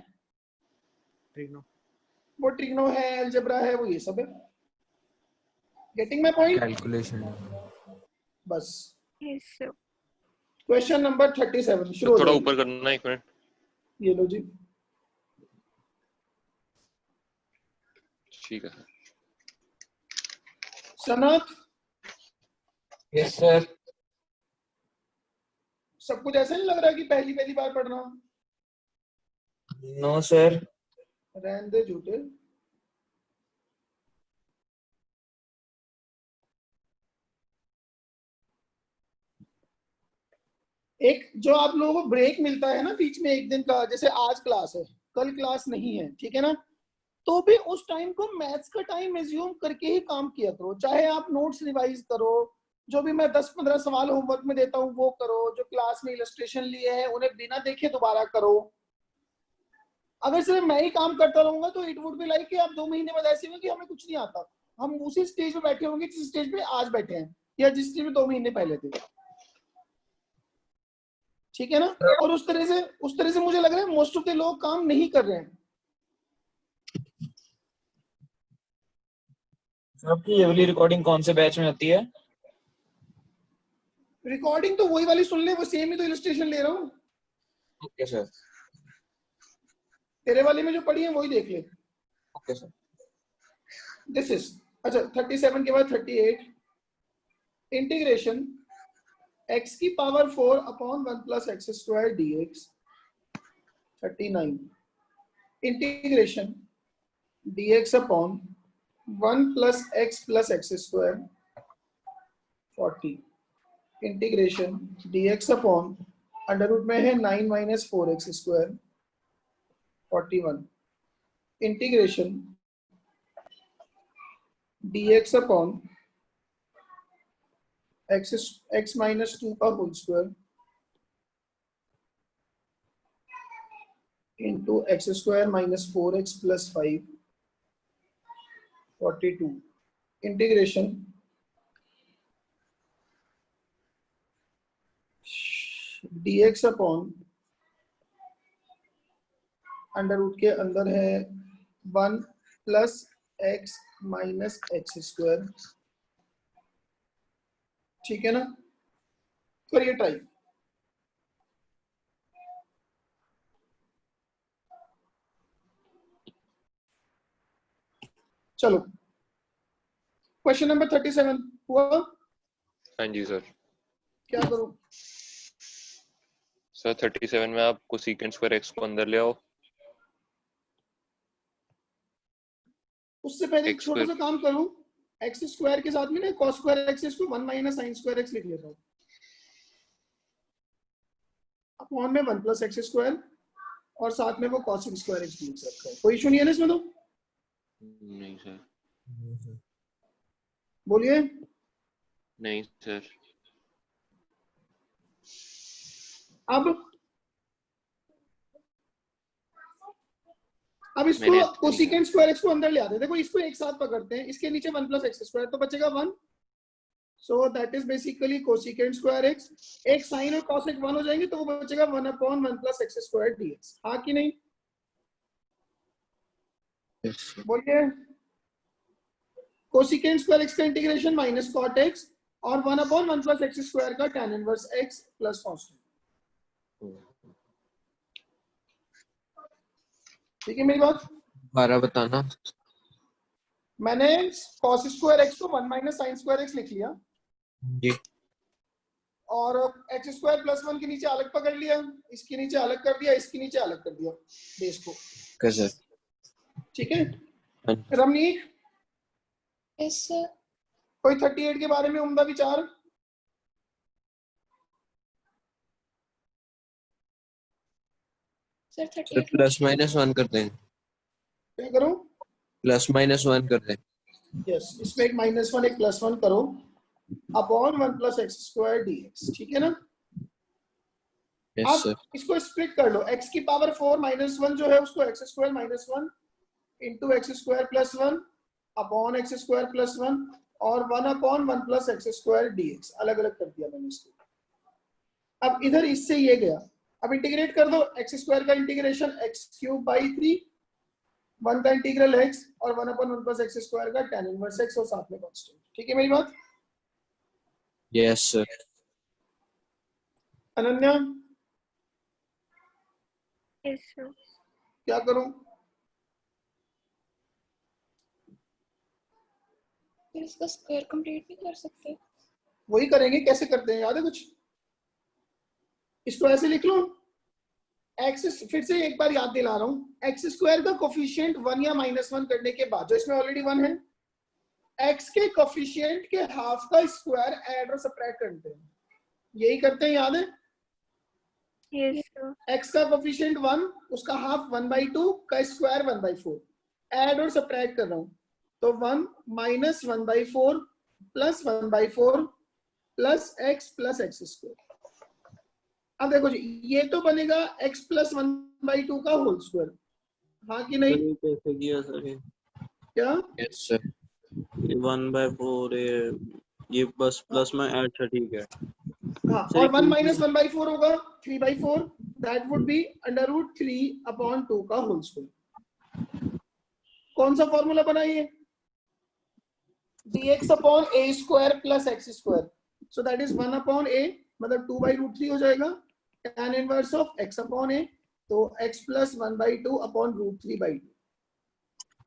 ट्रिग्नो। वो ट्रिग्नो है, अलजेब्रा है, वो ये सब है। Getting my point? कैलकुलेशन। बस Yes, sir. क्वेश्चन नंबर 37 शुरू हो थोड़ा जाए। ऊपर करना, एक मिनट। ये लो जी। ठीक है। Sanat, yes sir. सब कुछ ऐसा नहीं लग रहा है कि पहली पहली बार पढ़ना? No sir. रहने दे झूठे। एक जो आप लोगों को ब्रेक मिलता है ना बीच में एक दिन का, जैसे आज क्लास है, कल क्लास नहीं है, ठीक है ना, तो भी उस टाइम को मैथ्स का टाइम एज्यूम करके ही काम किया करो। चाहे आप नोट्स रिवाइज करो, जो भी मैं 10-15 सवाल होमवर्क में देता हूँ वो करो, जो क्लास में इलस्ट्रेशन लिए हैं उन्हें बिना देखे दोबारा करो। अगर सिर्फ मैं ही काम करता रहूंगा तो इट वुड बी लाइक कि आप 2 महीने बाद ऐसे हो कि हमें कुछ नहीं आता, हम उसी स्टेज पे बैठे होंगे जिस स्टेज पे आज बैठे हैं, या जिस स्टेज पे 2 महीने पहले थे। ठीक है ना। और उस तरह से मुझे लग रहा है मोस्ट ऑफ द लोग काम नहीं कर रहे हैं। आपकी ये वाली रिकॉर्डिंग कौन से बैच में आती है? रिकॉर्डिंग तो वही वाली सुन ले, वो सेम ही तो इलस्ट्रेशन ले रहा हूँ। Okay sir. तेरे वाले में जो पढ़ी है वही देख ले। Okay sir. दिस इज अच्छा 37 के बाद 38 इंटीग्रेशन x की power 4 upon 1 plus x square dx 39 integration dx upon 1 plus x square 40 integration dx upon under root में है 9 minus 4x square 41 integration dx upon x minus 2 का whole square into x square minus 4x plus 5 42 integration dx upon under root के अंदर है 1 plus x minus x square. ठीक है ना। करिए ट्राई। चलो क्वेश्चन नंबर 37 हुआ। हाँ जी सर। क्या करूं? सर 37 में आप कोसेकेंट स्क्वायर एक्स को अंदर ले आओ। उससे पहले एक X छोटा सा square। काम करूं, एक्स स्क्वायर के साथ में ना कॉस स्क्वायर एक्स इसको 1 माइनस साइन स्क्वायर एक्स लिख लेता हूं अपॉन में 1 प्लस एक्स स्क्वायर और साथ में वो कॉस स्क्वायर एक्स लिख सकता है। कोई इशू नहीं है ना इसमें तो? नहीं सर। बोलिए। नहीं सर। अब इसको मैंने कोसेकेंट स्क्वायर एक्स को अंदर ले आते हैं। देखो इसको एक साथ पकड़ते हैं, इसके नीचे 1 प्लस एक्स स्क्वायर तो बचेगा 1, so that is basically cosecant square x. एक साइन और कॉसेक 1 हो जाएंगे तो वो बचेगा 1 upon 1 plus x square dx. हाँ कि नहीं? बोलिए। कोसेकेंट स्क्वायर एक्स का इंटीग्रेशन माइनस कॉट एक्स और 1 अपॉन 1 प्लस एक्स स्क्वायर का tan inverse x plus cos. ठीक है मेरी बात? 12 बताना। मैंने cos स्क्वायर एक्स को 1 माइनस साइन स्क्वायर एक्स लिख लिया जी। और एक्स स्क्वायर प्लस 1 के नीचे अलग पकड़ लिया, इसके नीचे अलग कर दिया, इसके नीचे अलग कर दिया बेस को। कैसे? ठीक है रमनीक? Yes sir. कोई 38 के बारे में उम्दा विचार? सर सर 38 प्लस माइनस 1 कर दें। क्या करूं? प्लस माइनस 1 कर दें। यस इसमें एक -1 एक +1 करो upon 1 plus x square dx. ठीक है ना। यस अब सर। इसको स्प्लिट कर लो, x की पावर 4 माइनस 1 जो है उसको x square minus 1 into x square plus 1 upon x square plus 1 और 1 upon 1 plus x square dx अलग अलग कर दिया मैंने इसको। अब इधर इससे ये गया, अब इंटीग्रेट कर दो। एक्स स्क्वायर का इंटीग्रेशन एक्स क्यूब बाई 3, 1 का इंटीग्रल एक्स और 1 अपॉन 1 प्लस एक्स स्क्वायर का tan इनवर्स एक्स और साथ में कांस्टेंट। ठीक है मेरी बात? Yes sir. Ananya yes sir. क्या करूं? फिर इसका स्क्वायर कंप्लीट नहीं कर सकते? वही करेंगे, कैसे करते हैं याद है कुछ? इसको ऐसे लिख लो, एक्स, फिर से एक बार याद दिला रहा हूं, एक्स स्क्वायर का कोफिशिएंट 1 या -1 करने के बाद जो इसमें ऑलरेडी 1 है, एक्स के कोफिशिएंट के हाफ का स्क्वायर ऐड और सबट्रैक्ट करते हैं, यही करते हैं याद है? Yes sir. एक्स का कोफिशिएंट 1, उसका हाफ 1/2 का स्क्वायर 1/4, ऐड और सबट्रैक्ट कर रहा हूं तो 1 minus 1/4 plus 1/4 plus x square. अब देखो जी ये तो बनेगा x प्लस 1/2 का होल स्क्वायर। हाँ कि नहीं? सर कैसे किया सर ये? क्या? Yes sir. 1/4 ये बस प्लस में ऐड था, ठीक है। हाँ, और 1 माइनस 1/4 होगा 3/4, दैट वुड बी √3/2 का होल स्क्वायर। कौन सा फॉर्मूला बना ये? dx/a² + x², so that is 1/a, मतलब 2/√3 हो जाएगा। tan इनवर्स ऑफ x/a, तो x + 1/2/√3/2।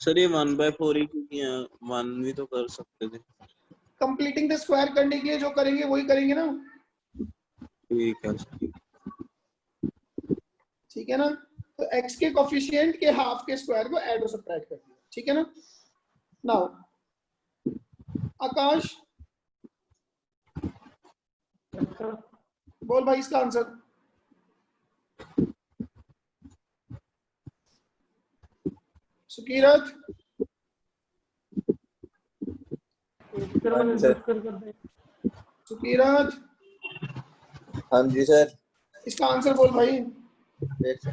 सर ये 1/4 ही क्यों किया? 1 भी तो कर सकते थे। कंप्लीटिंग द स्क्वायर करने के लिए जो करेंगे वही करेंगे ना, ठीक है। ठीक है ना। तो x के कोफिशिएंट के हाफ के स्क्वायर को ऐड और सब्ट्रैक्ट कर दिया, ठीक है ना। नाउ आकाश बोल भाई इसका आंसर। सुकीरत, सुकीरत, हाँ जी सर। इसका आंसर बोल भाई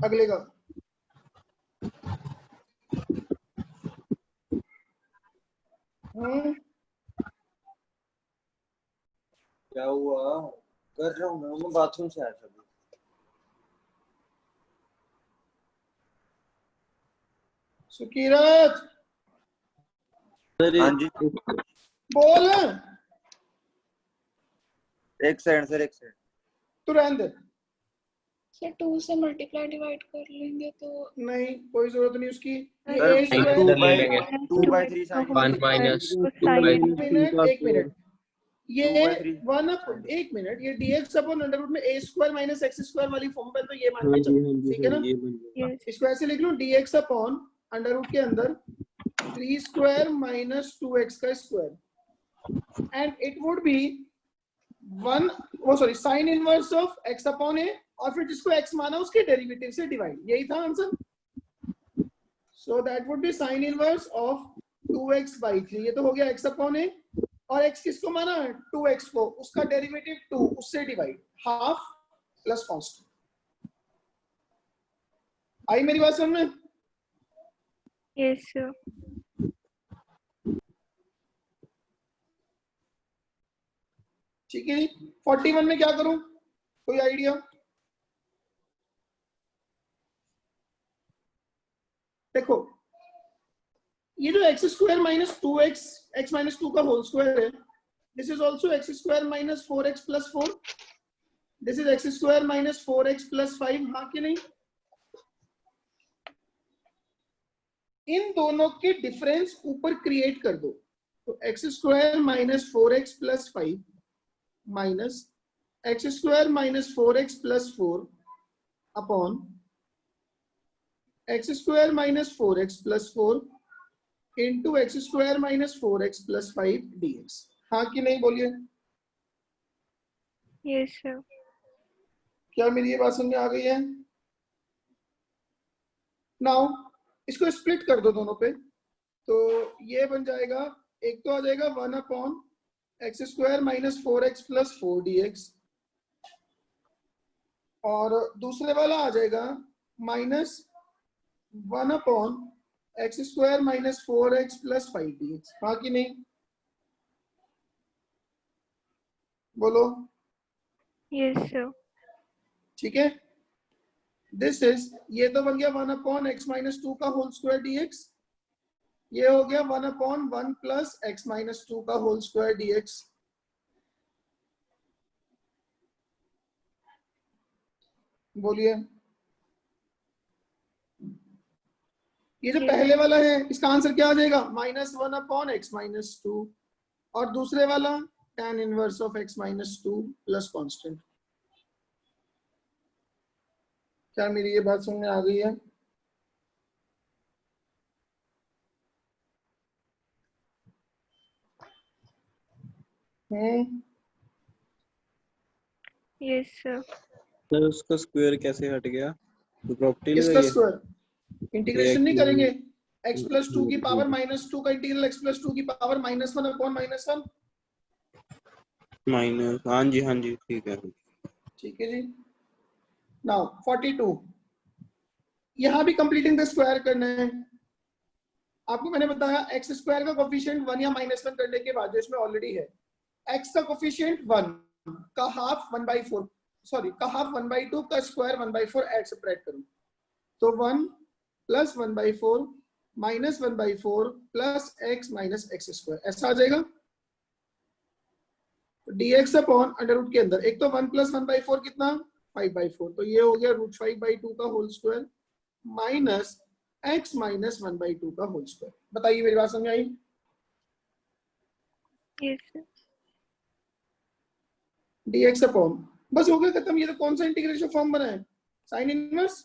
अगले का। क्या हुआ? कर रहा हूँ मैं बाथरूम से आया था। सुकीरत हाँ जी बोल। एक सेकंड सर, एक सेकंड। तू रहने दे। सर 2 से मल्टीप्लाई डिवाइड कर लेंगे तो नहीं कोई जरूरत नहीं उसकी। ये sir, a square 2/3 sine 1 minus 1 minute ये 2/3 1 1 मिनट ये dx/√में a² - x² वाली फॉर्म पे, तो ये मान के चलो, ठीक है ना। इसको ऐसे लिख लो, dx/√, के अंदर 3² - 2x², and it would be 1 sign inverse of x/a, और फिर जिसको x माना उसके डेरिवेटिव से डिवाइड, यही था answer. So that would B sign inverse of 2x/3, ये तो हो गया x/a, और x किसको माना? 2x को, उसका डेरिवेटिव 2, उससे डिवाइड, हाफ प्लस कांस्टेंट। आई मेरी बात समझ में? Yes sir. ठीक है। 41 में क्या करूं, कोई आइडिया? देखो ये जो x² - 2x x - 2 का होल स्क्वायर है, this is also x² - 4x + 4, this is x² - 4x + 5, हाँ कि नहीं? इन दोनों के डिफरेंस ऊपर क्रिएट कर दो, तो x² - 4x + 5 minus x² - 4x + 4 upon x² - 4x + 4 into x² - 4x + 5 dx, हाँ कि नहीं बोलिए? Yes sir. क्या मेरी ये बात समझ में आ गई है? नाउ इसको स्प्लिट कर दो दोनों पे, तो ये बन जाएगा, एक तो आ जाएगा 1/x² - 4x + 4 dx, और दूसरे वाला आ जाएगा -1/x² - 4x + 5 dx, हाँ कि नहीं? बोलो। Yes sir. ठीक है, दिस इज, ये तो बन गया 1/x - 2 का होल स्क्वायर dx, ये हो गया 1/1 + x - 2 का होल स्क्वायर dx। बोलिए। ये जो पहले वाला है इसका आंसर क्या आ जाएगा? -1/x - 2, और दूसरे वाला tan inverse of x - 2 plus constant. क्या मेरी ये बात समझ में आ गई है? Yes sir. सर उसका स्क्वायर कैसे हट गया? तो प्रॉपर्टी इसका लगाइए। स्क्वायर इंटीग्रेशन नहीं करेंगे, x + 2 की पावर -2 का इंटीग्रल x + 2 की पावर -1/-1 माइनस, हाँ जी ठीक है। ठीक है जी। नाउ 42, यहां भी कंप्लीटिंग द स्क्वायर करना है। आपको मैंने बताया x² का कोफिशिएंट 1 या -1 करने के बाद, जो इसमें ऑलरेडी है, x का कोफिशिएंट 1 का हाफ 1/4, सॉरी का हाफ 1/2 का स्क्वायर 1/4 ऐड सब्ट्रैक्ट करूं तो 1 plus 1/4 minus 1/4 plus x minus x square ऐसा आ जाएगा। dx अपॉन अंडर रूट के अंदर एक तो 1 प्लस 1/4 कितना 5/4 तो ये हो गया √5/2 का whole square minus x minus 1/2 का होल स्क्वायर। बताइए मेरी बात समझ आई? Yes, sir. dx अपॉन बस हो गया खत्म। ये तो कौन सा इंटीग्रेशन फॉर्म बना है sine inverse.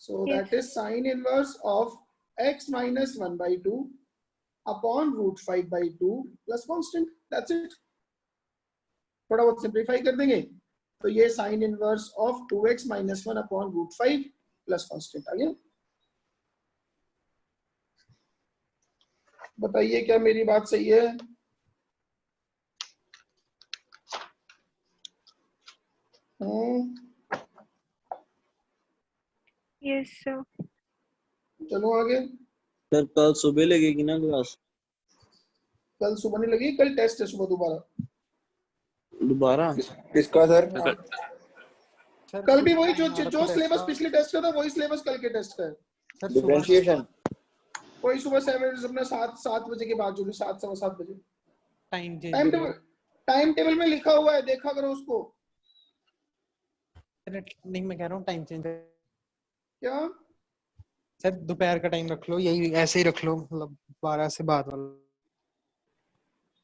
So Yes. that is sin inverse of x minus 1/2 upon √5/2 plus constant. That's it. थोड़ा बहुत सिंप्लीफाई कर देंगे तो ये sin inverse of 2x minus 1 upon √5 plus constant आ गया। बताइए क्या मेरी बात सही है? Yes, sir. चलो आगे। सर कल सुबह लगेगी ना क्लास? कल सुबह नहीं लगी, कल टेस्ट है सुबह दोबारा? किसका सर? कल भी वही जो सिलेबस पिछले टेस्ट का था वही सिलेबस कल के टेस्ट का है। डिफरेंशिएशन कोई सुबह 7 अपना 7 बजे के बाद जो भी 7 सवा 7 बजे टाइम टेबल में लिखा हुआ है, देखा करो उसको। नहीं मैं कह रहा हूँ टाइम चेंज क्या सर, दोपहर का टाइम रख लो, यही ऐसे ही रख लो, मतलब 12 से बाद वाला।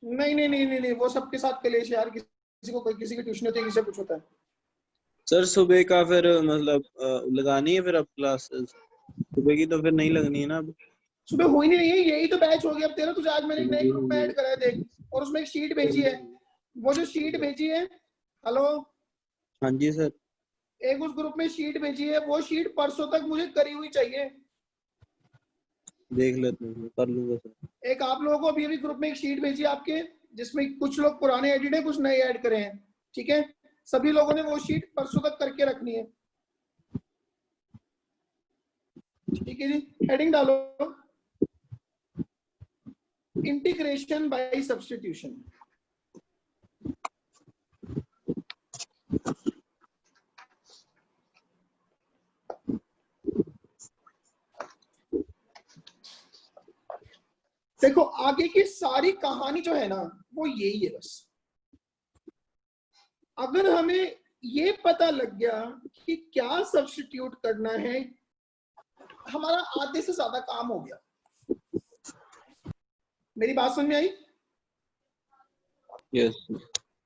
नहीं, वो सबके साथ कलेश यार। किसी को किसी की ट्यूशन होती है, किसी को कुछ होता है। सर सुबह का फिर मतलब लगानी है फिर अब क्लासेस? सुबह की तो फिर नहीं लगनी है ना अब। सुबह हुई नहीं है, यही तो बैच हो गया अब तेरा। तुझे आज मैंने एक नए ग्रुप में ऐड करा है देख, और उसमें एक शीट भेजी है। वो जो शीट भेजी है, हेलो हाँ जी सर। एक उस ग्रुप में शीट भेजी है, वो शीट परसों तक मुझे करी हुई चाहिए। देख लेते हैं, कर लूंगा सर। एक आप लोगों को अभी अभी ग्रुप में एक शीट भेजी है आपके, जिसमें कुछ लोग पुराने एडिट है, कुछ नए ऐड करे हैं। ठीक है, सभी लोगों ने वो शीट परसों तक करके रखनी है। ठीक है जी, हेडिंग डालो इंटीग्रेशन बाय सब्स्टिट्यूशन। देखो आगे की सारी कहानी जो है ना वो यही है बस। अगर हमें ये पता लग गया कि क्या सब्स्टिट्यूट करना है, हमारा आधे से ज्यादा काम हो गया। मेरी बात समझ में आई? यस।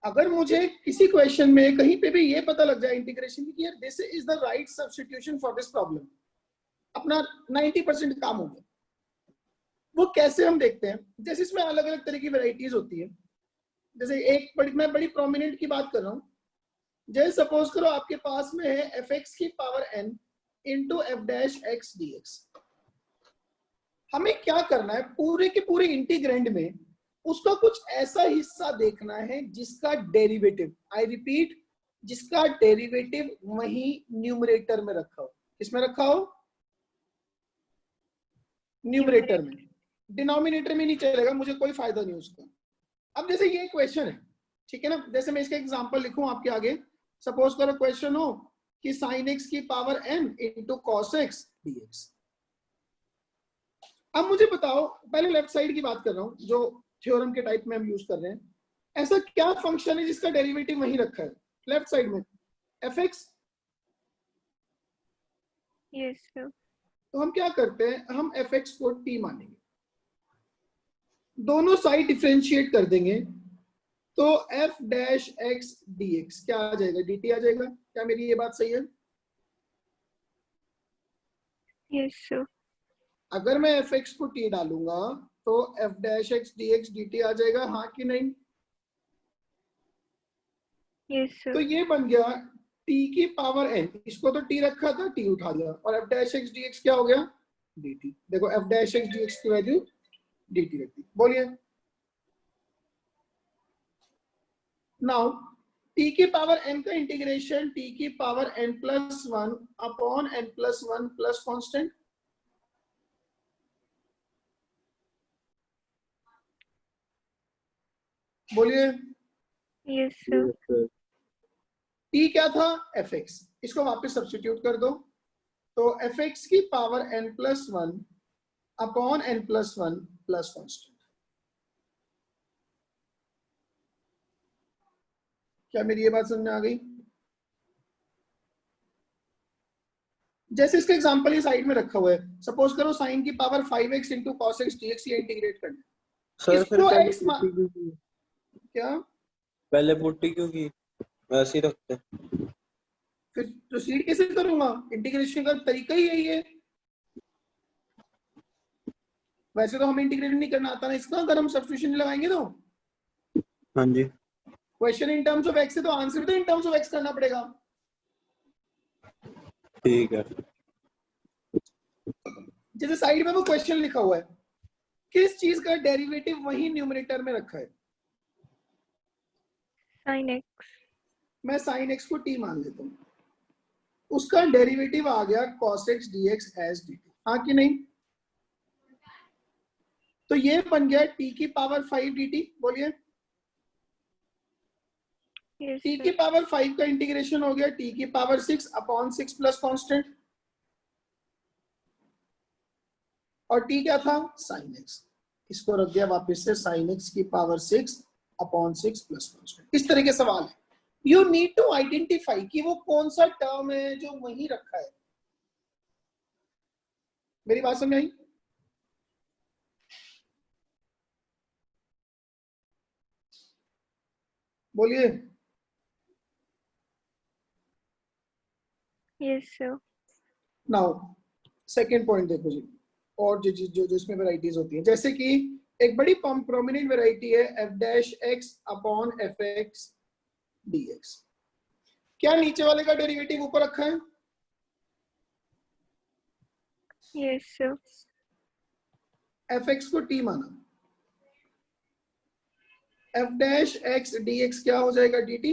अगर मुझे किसी क्वेश्चन में कहीं पे भी ये पता लग जाए इंटीग्रेशन की, यार this is the right substitution for this problem, अपना 90% काम हो गया। वो कैसे हम देखते हैं, जैसे इसमें अलग अलग तरह की वैरायटीज होती है। जैसे मैं बड़ी प्रोमिनेंट की बात कर रहा हूँ। जैसे सपोज करो आपके पास में है fx की power n into F dash x d x. हमें क्या करना है, पूरे के पूरे इंटीग्रेंड में उसका कुछ ऐसा हिस्सा देखना है जिसका डेरिवेटिव, आई रिपीट, जिसका डेरिवेटिव वही न्यूमरेटर में रखा हो। किसमें रखा हो? न्यूमरेटर में। डिनोमिनेटर में नहीं चलेगा, मुझे कोई फायदा नहीं उसका। अब जैसे ये क्वेश्चन है, ठीक है ना, जैसे मैं इसका एग्जांपल लिखूं आपके आगे। सपोज करो क्वेश्चन हो कि sin x की power n into cos x dx। अब मुझे बताओ, पहले लेफ्ट साइड की बात कर रहा हूं जो थ्योरम के टाइप में हम यूज कर रहे हैं। ऐसा क्या फंक्शन है जिसका डेरिवेटिव वहीं रखा है लेफ्ट साइड में? fx। Yes, sir. तो हम क्या करते हैं, हम fx को t मानेंगे, दोनों साइड डिफरेंशिएट कर देंगे, तो f डैश x dx क्या आ जाएगा? dt आ जाएगा। क्या मेरी ये बात सही है? Yes, sir. अगर मैं fx को t डालूंगा तो f dash x dx dt आ जाएगा, हाँ कि नहीं? Yes, sir. तो ये बन गया t की पावर n, इसको तो t रखा था, t उठा दिया, और f डैश x dx क्या हो गया? dt। देखो f डैश x dx की वैल्यू dt रख दी। बोलिए नाउ t की पावर n का इंटीग्रेशन t की power n plus 1 upon n plus 1 plus constant. बोलिए Yes, sir. t क्या था? fx. इसको वापस सब्स्टिट्यूट कर दो, तो fx की power n+1 upon n+1 plus constant. क्या मेरी ये बात समझ में आ गई? जैसे इसका एग्जांपल ये साइड में रखा हुआ है, सपोज करो साइन की power 5x into cos x d x ये इंटीग्रेट करना। सर फिर इसको पहले x पुट्टी क्यों की? क्या पहले पुट्टी क्यों की? वैसे ही रखते हैं। फिर प्रोसीड कैसे करूंगा? इंटीग्रेशन का तरीका ही यही है। वैसे तो हमें इंटीग्रेट नहीं करना आता ना इसका, अगर हम सब्स्टिट्यूशन लगाएंगे तो हाँ जी question in terms of x है तो आंसर तो इन टर्म्स ऑफ एक्स करना पड़ेगा। ठीक है। जैसे साइड में वो क्वेश्चन लिखा हुआ है, किस चीज का डेरिवेटिव वही न्यूमरेटर में रखा है? Sin x. मैं साइन एक्स को t मान लेता हूं, उसका डेरिवेटिव आ गया cos x dx as dt, हाँ कि नहीं? तो ये बन गया t की पावर 5 dt। बोलिए, Yes, t sir. की पावर 5 का इंटीग्रेशन हो गया t की पावर 6 अपॉन 6 प्लस कांस्टेंट, और t क्या था? Sine x। इसको रख दिया वापस से साइन x की पावर 6 अपॉन 6 प्लस कांस्टेंट। इस तरह के सवाल है। यू नीड टू आइडेंटिफाई कि वो कौन सा टर्म है जो वहीं रखा है। मेरी बात समझ आई? बोलिए। Yes, sir. Now second point देखो जी, और जो जो जो इसमें वैरायटीज होती हैं, जैसे कि एक बड़ी प्रोमिनेंट वैरायटी है F dash x upon F x d x. क्या नीचे वाले का डेरिवेटिव ऊपर रखा है? Yes, sir. एफ एक्स को टी माना, f dash x d x क्या हो जाएगा? D t.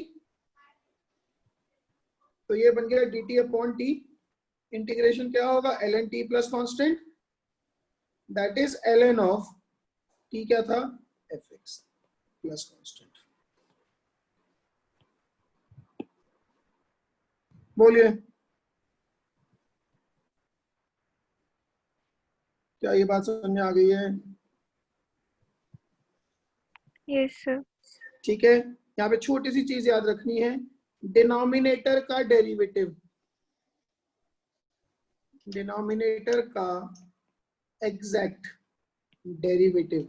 तो ये बन गया d t upon t. Integration क्या होगा? L n t plus constant, that is l n of t क्या था? F x plus constant. बोलिए, क्या ये बात समझ में आ गई है? Yes, sir. ठीक है, यहाँ पे छोटी सी चीज याद रखनी है, डिनोमिनेटर का डेरिवेटिव, डिनोमिनेटर का एग्जैक्ट डेरिवेटिव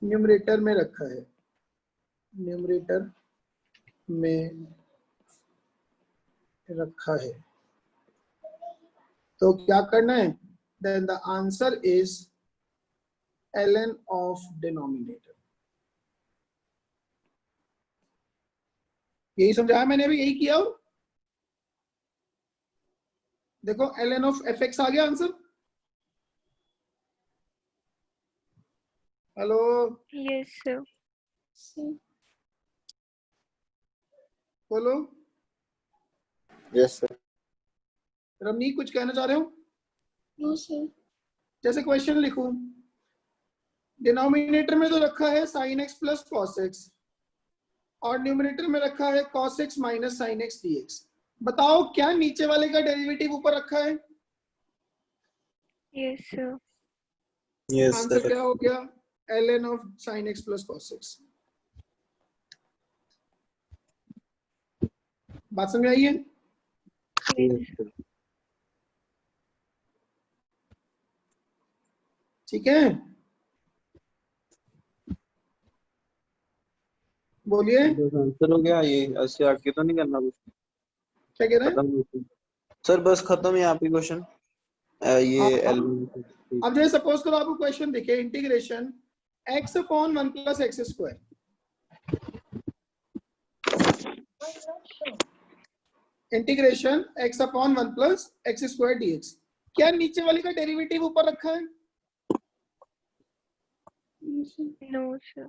न्यूमरेटर में रखा है, न्यूमरेटर में रखा है। तो क्या करना है? Then the answer is ln of denominator। यही समझाया मैंने, अभी यही किया। और देखो ln of fx आ गया आंसर। Hello, Yes, sir. बोलो। Yes sir. रमनी कुछ कहना चाह रहे हो? No sir. जैसे क्वेश्चन लिखूं, डिनोमिनेटर में तो रखा है sine x plus cos x, और न्यूमरेटर में रखा है cos x माइनस साइन एक्स डी एक्स। बताओ क्या नीचे वाले का डेरिवेटिव ऊपर रखा है? Yes, sir. Yes answer sir. क्या हो गया? ln of sine x plus cos x। बात समझ आई है? ठीक है, बोलिए। आंसर हो गया ये, ऐसे आगे तो नहीं करना कुछ? क्या कह रहे हैं? खत्म सर, बस खत्म है यहाँ पे क्वेश्चन। ये हाँ। अब जैसे सपोज करो आपको क्वेश्चन दिखे, integration x upon 1 plus x square, integration x upon 1 plus x square dx। क्या नीचे वाले का डेरिवेटिव ऊपर रखा है? No, sir.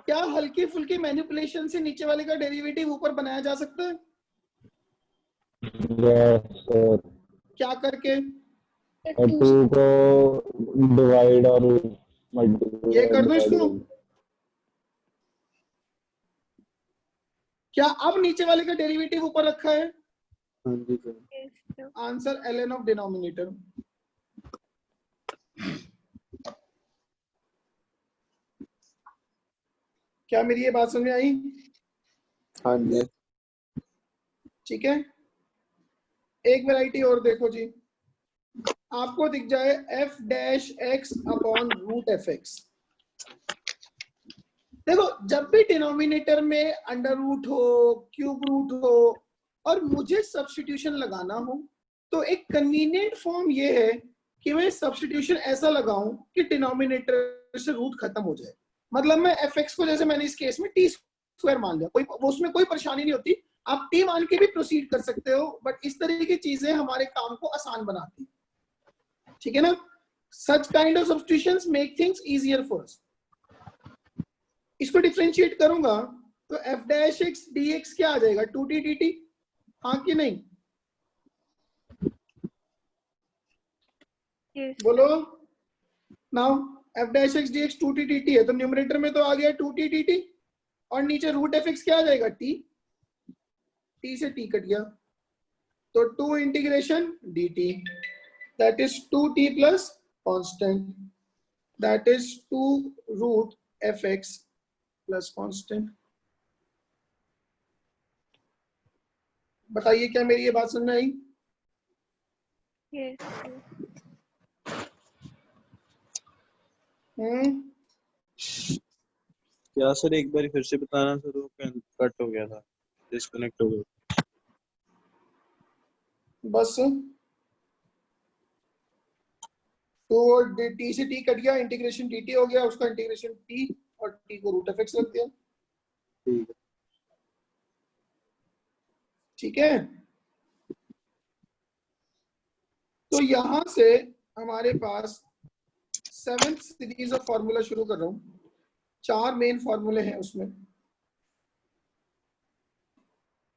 क्या हल्की फुल्की मैनिपुलेशन से नीचे वाले का डेरिवेटिव ऊपर बनाया जा सकता है? Yes sir. क्या करके? 2 को डिवाइड और ये कर दो इसको। क्या अब नीचे वाले का डेरिवेटिव ऊपर रखा है? हाँ जी सर। Yes, sir. Answer ln of denominator. क्या मेरी ये बात समझ में आई? हाँ जी। ठीक है, एक वैरायटी और देखो जी, आपको दिख जाए f dash x upon root f x. देखो जब भी डिनोमिनेटर में अंडर रूट हो, क्यूब रूट हो और मुझे सब्स्टिट्यूशन लगाना हो, तो एक कन्वीनियंट फॉर्म ये है कि मैं सब्स्टिट्यूशन ऐसा लगाऊं कि डिनोमिनेटर से रूट खत्म हो जाए। मतलब मैं एफ एक्स को, जैसे मैंने इस केस में टी स्क्वायर मान लिया, कोई उसमें कोई परेशानी नहीं होती, आप टी मान के भी प्रोसीड कर सकते हो, बट इस तरह की चीजें हमारे काम को आसान बनाती है, ठीक है ना। Such kind of substitutions make things easier for us. इसको डिफरेंशिएट करूंगा तो F dash x d x क्या आ जाएगा? 2t dt, हाँ कि नहीं? Yes. बोलो। Now F dash x d x 2t dt है, तो न्यूमरेटर में तो आ गया 2t dt, और नीचे रूट एफ एक्स क्या आ जाएगा? t, t से t कट गया, तो 2 integration dt, that is 2t plus constant, that is 2 root f x plus constant. बताइए क्या मेरी ये बात समझ में आई? Yes. क्या सर एक बार फिर से बताना सर, वो कट हो गया था, डिस्कनेक्ट हो गया। बस तो टी से टी कट गया, इंटीग्रेशन dt हो गया, उसका इंटीग्रेशन t, और t को रूट एफ एक्स रख दिया। ठीक है। ठीक है, तो यहां से हमारे पास 7th सीरीज ऑफ फॉर्मूला शुरू कर रहा हूं। 4 मेन फॉर्मूले हैं उसमें।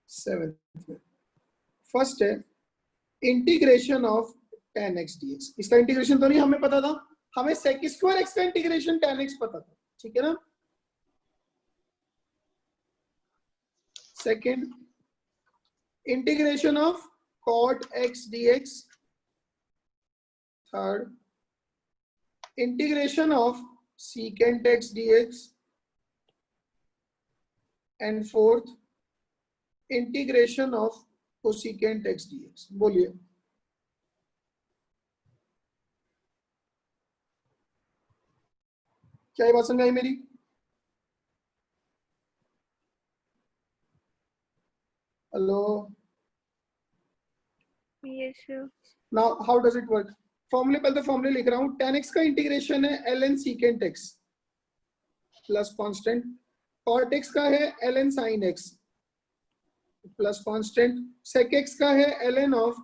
7th फर्स्ट है integration of tan x dx। इसका इंटीग्रेशन तो नहीं हमें पता था, हमें sec स्क्वायर x का इंटीग्रेशन tan x पता था, ठीक है ना। Second integration of cot x dx। Third integration of secant x dx, and fourth integration of cosecant x dx। बोलिए क्या ये बात समझ आई मेरी? Hello. Yes, sir. Now how does it work? फॉर्मूले, पहले तो फॉर्मूले लिख रहा हूं। tan x का इंटीग्रेशन है ln secant x plus constant, cot x का है ln sin x plus constant, sec x का है ln of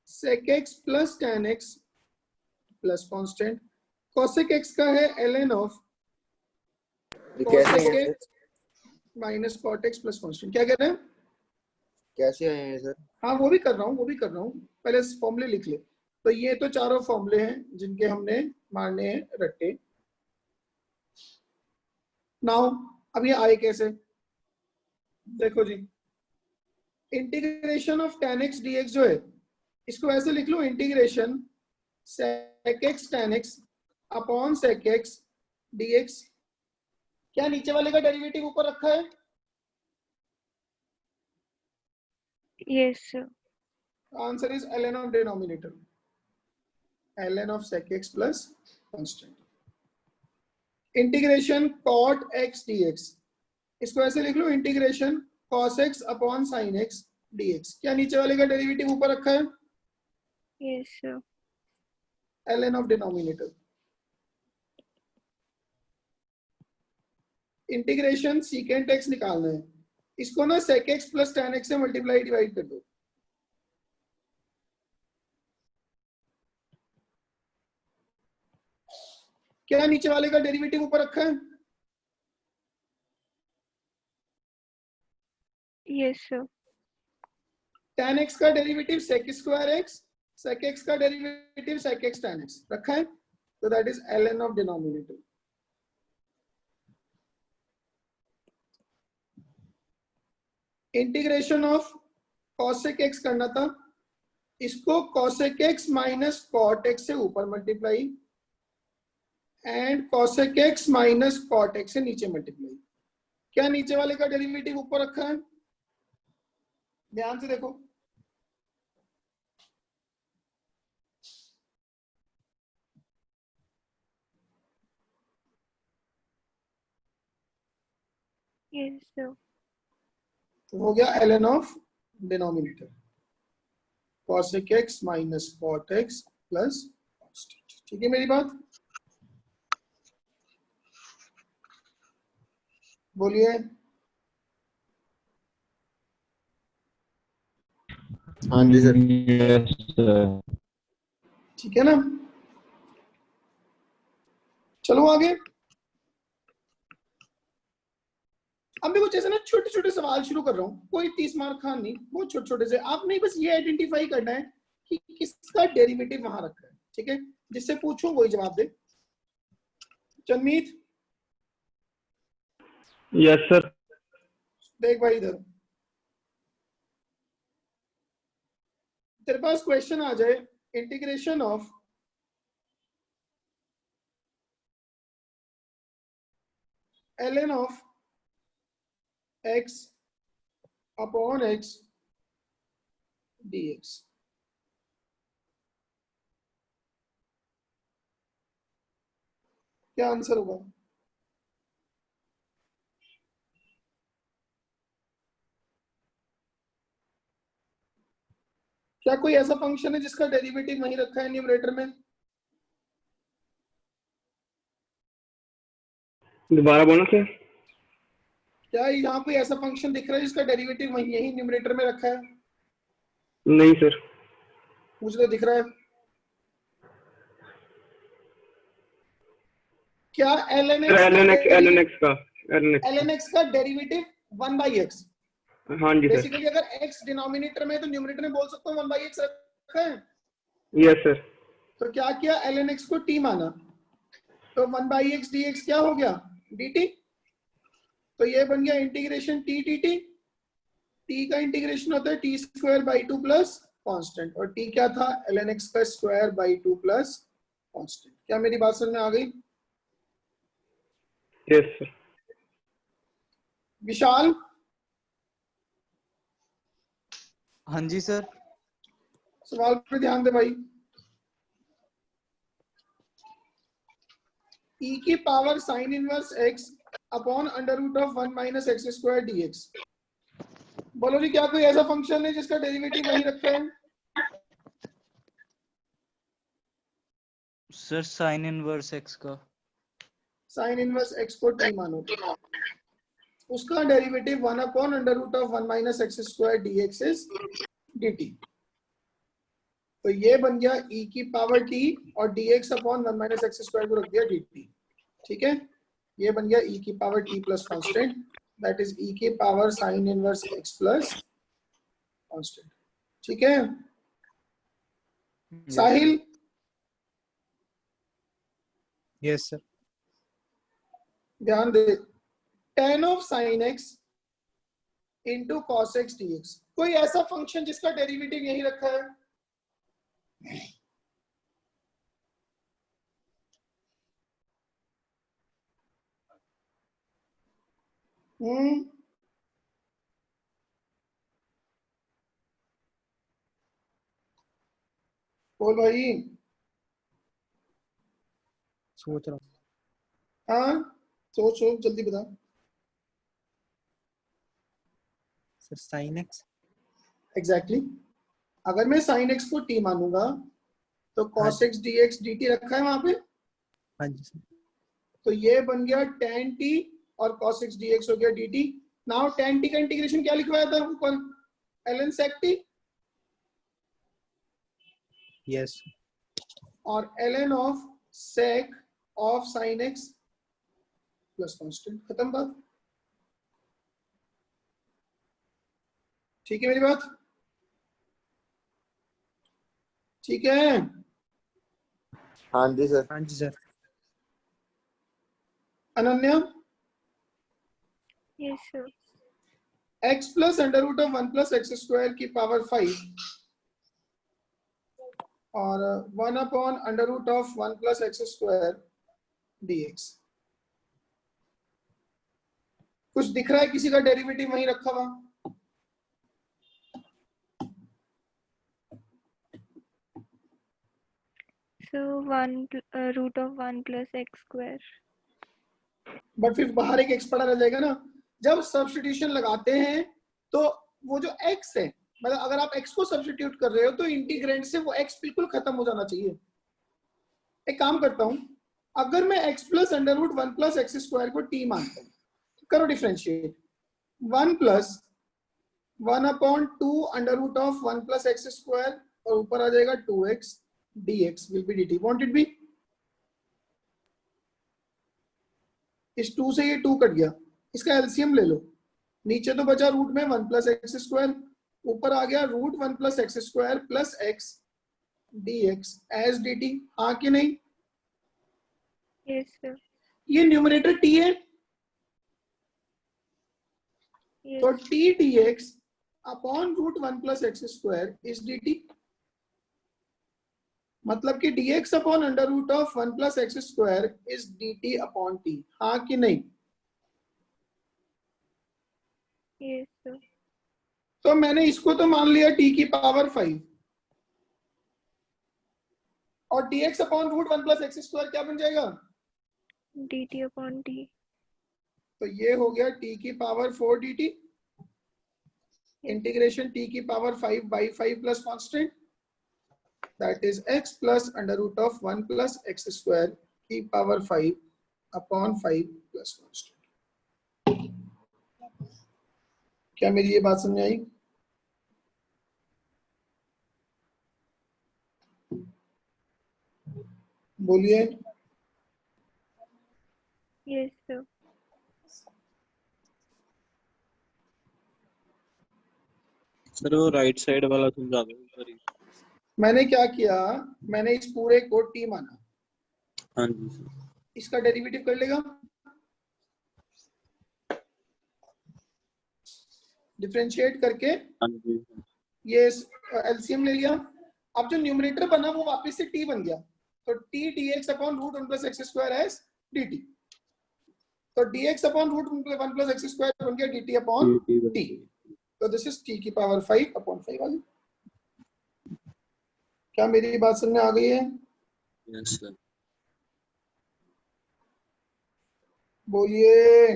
sec x plus tan x plus constant, cosec x का है ln of cosec x minus cot x plus constant. क्या कह रहे हैं? कैसे आए हैं सर? हाँ वो भी कर रहा हूँ, पहले फॉर्मूले लिख ले। तो ये तो चारों फॉर्मूले हैं जिनके हमने मारने हैं रट्टे। नाउ अब ये आए कैसे? देखो जी, integration of tan x dx जो है, इसको ऐसे लिख लो, integration sec x tan x upon sec x dx। क्या नीचे वाले का डेरिवेटिव ऊपर रखा है? Yes, sir. Answer is ln of denominator, ln of sec x plus constant। Integration cot x dx, इसको ऐसे लिख लो, integration cos x upon sin x dx। क्या नीचे वाले का डेरिवेटिव ऊपर रखा है? Yes, sir. ln of denominator. Integration secant x निकालना है, इसको ना sec x plus tan x से मल्टीप्लाई डिवाइड कर दो। क्या नीचे वाले का डेरिवेटिव ऊपर रखा है? Yes, sir. tan x का derivative sec square x, sec x का derivative sec x tan x रखा है। तो that is ln of denominator. Integration of cosec x करना था, इसको cosec x minus cot x से ऊपर multiply and cosec x minus cot x से नीचे मल्टीप्लाई। क्या नीचे वाले का डेरिवेटिव ऊपर रखा है? ध्यान से देखो, yes sir. तो हो गया ln of denominator cosec x minus cot x plus constant। ठीक है मेरी बात? बोलिए। हाँ जी सर। Yes, sir. ठीक है ना, चलो आगे। अब मैं कुछ ऐसे ना छोटे छोटे सवाल शुरू कर रहा हूँ, कोई 30 मार्क खान नहीं, बहुत छोटे छोटे से। आपने बस ये आइडेंटिफाई करना है कि किसका डेरिवेटिव वहां रखा है, ठीक है? जिससे पूछूं वही जवाब दे। चनमीत, यस सर। देख भाई इधर, तेरे पास क्वेश्चन आ जाए integration of ln of x upon x dx। क्या आंसर होगा? क्या कोई ऐसा फंक्शन है जिसका डेरिवेटिव वहीं रखा है न्यूमरेटर में? दोबारा बोलो सर। क्या यहाँ कोई ऐसा फंक्शन दिख रहा है जिसका डेरिवेटिव वहीं यही न्यूमरेटर में रखा है? नहीं सर। मुझे तो दिख रहा है। क्या ln x का डेरिवेटिव 1/x? हाँ जी सर। बेसिकली अगर x डिनोमिनेटर में है तो न्यूमरेटर में बोल सकता हूँ 1/x रखा है। Yes sir. तो क्या किया, ln x को t माना, तो 1/x dx क्या हो गया, dt। तो ये बन गया इंटीग्रेशन t dt। t का इंटीग्रेशन होता है t square by 2 plus constant, और t क्या था, ln x का स्क्वायर बाई 2 प्लस कॉन्स्टेंट। क्या मेरी बात समझ में आ गई? Yes sir. विशाल, हाँ जी सर। सवाल पे ध्यान दे भाई। e की power sine inverse x upon under root of 1 minus x square dx। बोलो जी, क्या कोई ऐसा फंक्शन है जिसका डेरिवेटिव वहीं रखा है? सर साइन इनवर्स एक्स का। साइन इनवर्स x को t मानो, उसका derivative 1 upon under root of 1 minus x square dx is dt। तो ये बन गया e की पावर t और dx upon 1 minus x square को रख दिया dt। ठीक है, ये बन गया e की power t plus constant, that is e की power sine inverse x plus constant. ठीक है साहिल? Yes sir. ध्यान दे, tan of sine x into cos x dx। कोई ऐसा फंक्शन जिसका डेरिवेटिव यही रखा है? बोल भाई। सोच रहा हूँ। हाँ सोच सोच, जल्दी बता। Sir sine x. एग्जैक्टली अगर मैं साइन एक्स को t मानूंगा तो cos x dx dt रखा है वहां पे। हाँ जी सर। तो ये बन गया tan t और cos x dx हो गया dt। नाउ tan t का इंटीग्रेशन क्या लिखवाया था ऊपर, ln sec t, यस। और ln of sec of sin x plus constant. खत्म बात। ठीक है मेरी बात? ठीक है हाँ जी सर। हाँ जी सर। Ananya, Yes, sir. x plus under root of 1 plus x square की पावर 5 और 1 upon under root of 1 plus x square dx। कुछ दिख रहा है किसी का डेरिवेटिव वहीं रखा हुआ? So root of 1 plus x square. But फिर बाहर एक x पड़ा रह जाएगा ना। जब सब्स्टिट्यूशन लगाते हैं तो वो जो x है, मतलब अगर आप x को सब्स्टिट्यूट कर रहे हो तो इंटीग्रेंड से वो x बिल्कुल खत्म हो जाना चाहिए। एक काम करता हूं, अगर मैं x plus under root 1 plus x square को t मानता हूं, करो differentiate. 1 plus 1 upon 2 under root of 1 plus x square और ऊपर आ जाएगा 2x dx will be dt। Want it be, इस 2 से ये 2 कट गया, इसका एलसीएम ले लो। नीचे तो बचा रूट में 1 प्लस एक्स स्क्वायर, ऊपर आ गया root 1 plus x square plus x dx as dt। हाँ कि नहीं? Yes, sir. ये न्यूमरेटर t है, Yes. तो t dx upon root 1 plus x square is dt। मतलब कि dx upon under root of 1 plus x square is dt upon t। हाँ कि नहीं? Yes, sir. तो मैंने इसको तो मान लिया t की पावर 5 और dx upon root 1 plus x square क्या बन जाएगा? dt upon t. तो ये हो गया t की पावर 4 dt इंटीग्रेशन t की power 5 by 5 plus constant that is x plus under root of 1 plus x square की पावर 5 अपॉन 5 प्लस कांस्टेंट। क्या मेरी ये बात समझ आई? बोलिए। Yes, sir. सर वो राइट साइड वाला समझा दो सॉरी। मैंने क्या किया, मैंने इस पूरे को t माना, हाँ जी सर। इसका डेरिवेटिव कर लेगा, डिफरेंशिएट करके हाँ जी ये एलसीएम ले लिया। अब जो न्यूमरेटर बना वो वापस से t बन गया, तो t dx upon root 1 plus x square as dt। तो dx upon root 1 plus x square बन गया dt अपॉन t। तो दिस इज t की पावर 5 अपॉन 5 आ गई। क्या मेरी बात समझ में आ गई है? Yes sir. बोलिए।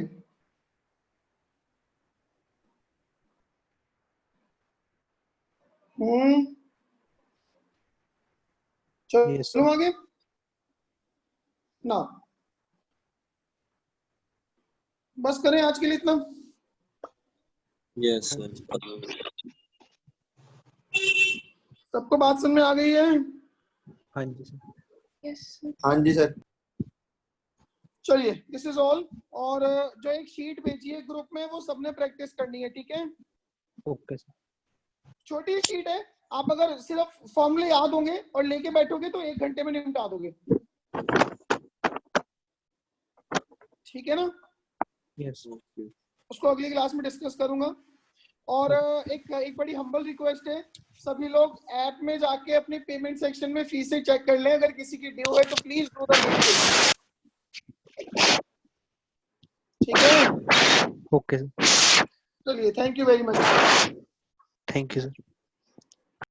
Yes, चलो sir. आगे ना, बस करें आज के लिए इतना। Yes sir. सबको बात समझ में आ गई है? हाँ जी सर। Yes, sir. हाँ जी सर। चलिए दिस इज ऑल। और जो एक शीट भेजी है ग्रुप में वो सबने प्रैक्टिस करनी है, ठीक है? Okay sir. छोटी शीट है, आप अगर सिर्फ फॉर्मूले याद होंगे और लेके बैठोगे तो 1 घंटे में निपटा दोगे, ठीक है ना? यस। उसको अगली क्लास में डिस्कस करूंगा। और एक बड़ी हम्बल रिक्वेस्ट है, सभी लोग ऐप में जाके अपनी पेमेंट सेक्शन में फीस से चेक कर लें, अगर किसी की ड्यू है तो प्लीज डू द, ठीक है? Okay sir. चलिए, thank you very much. Thank you sir.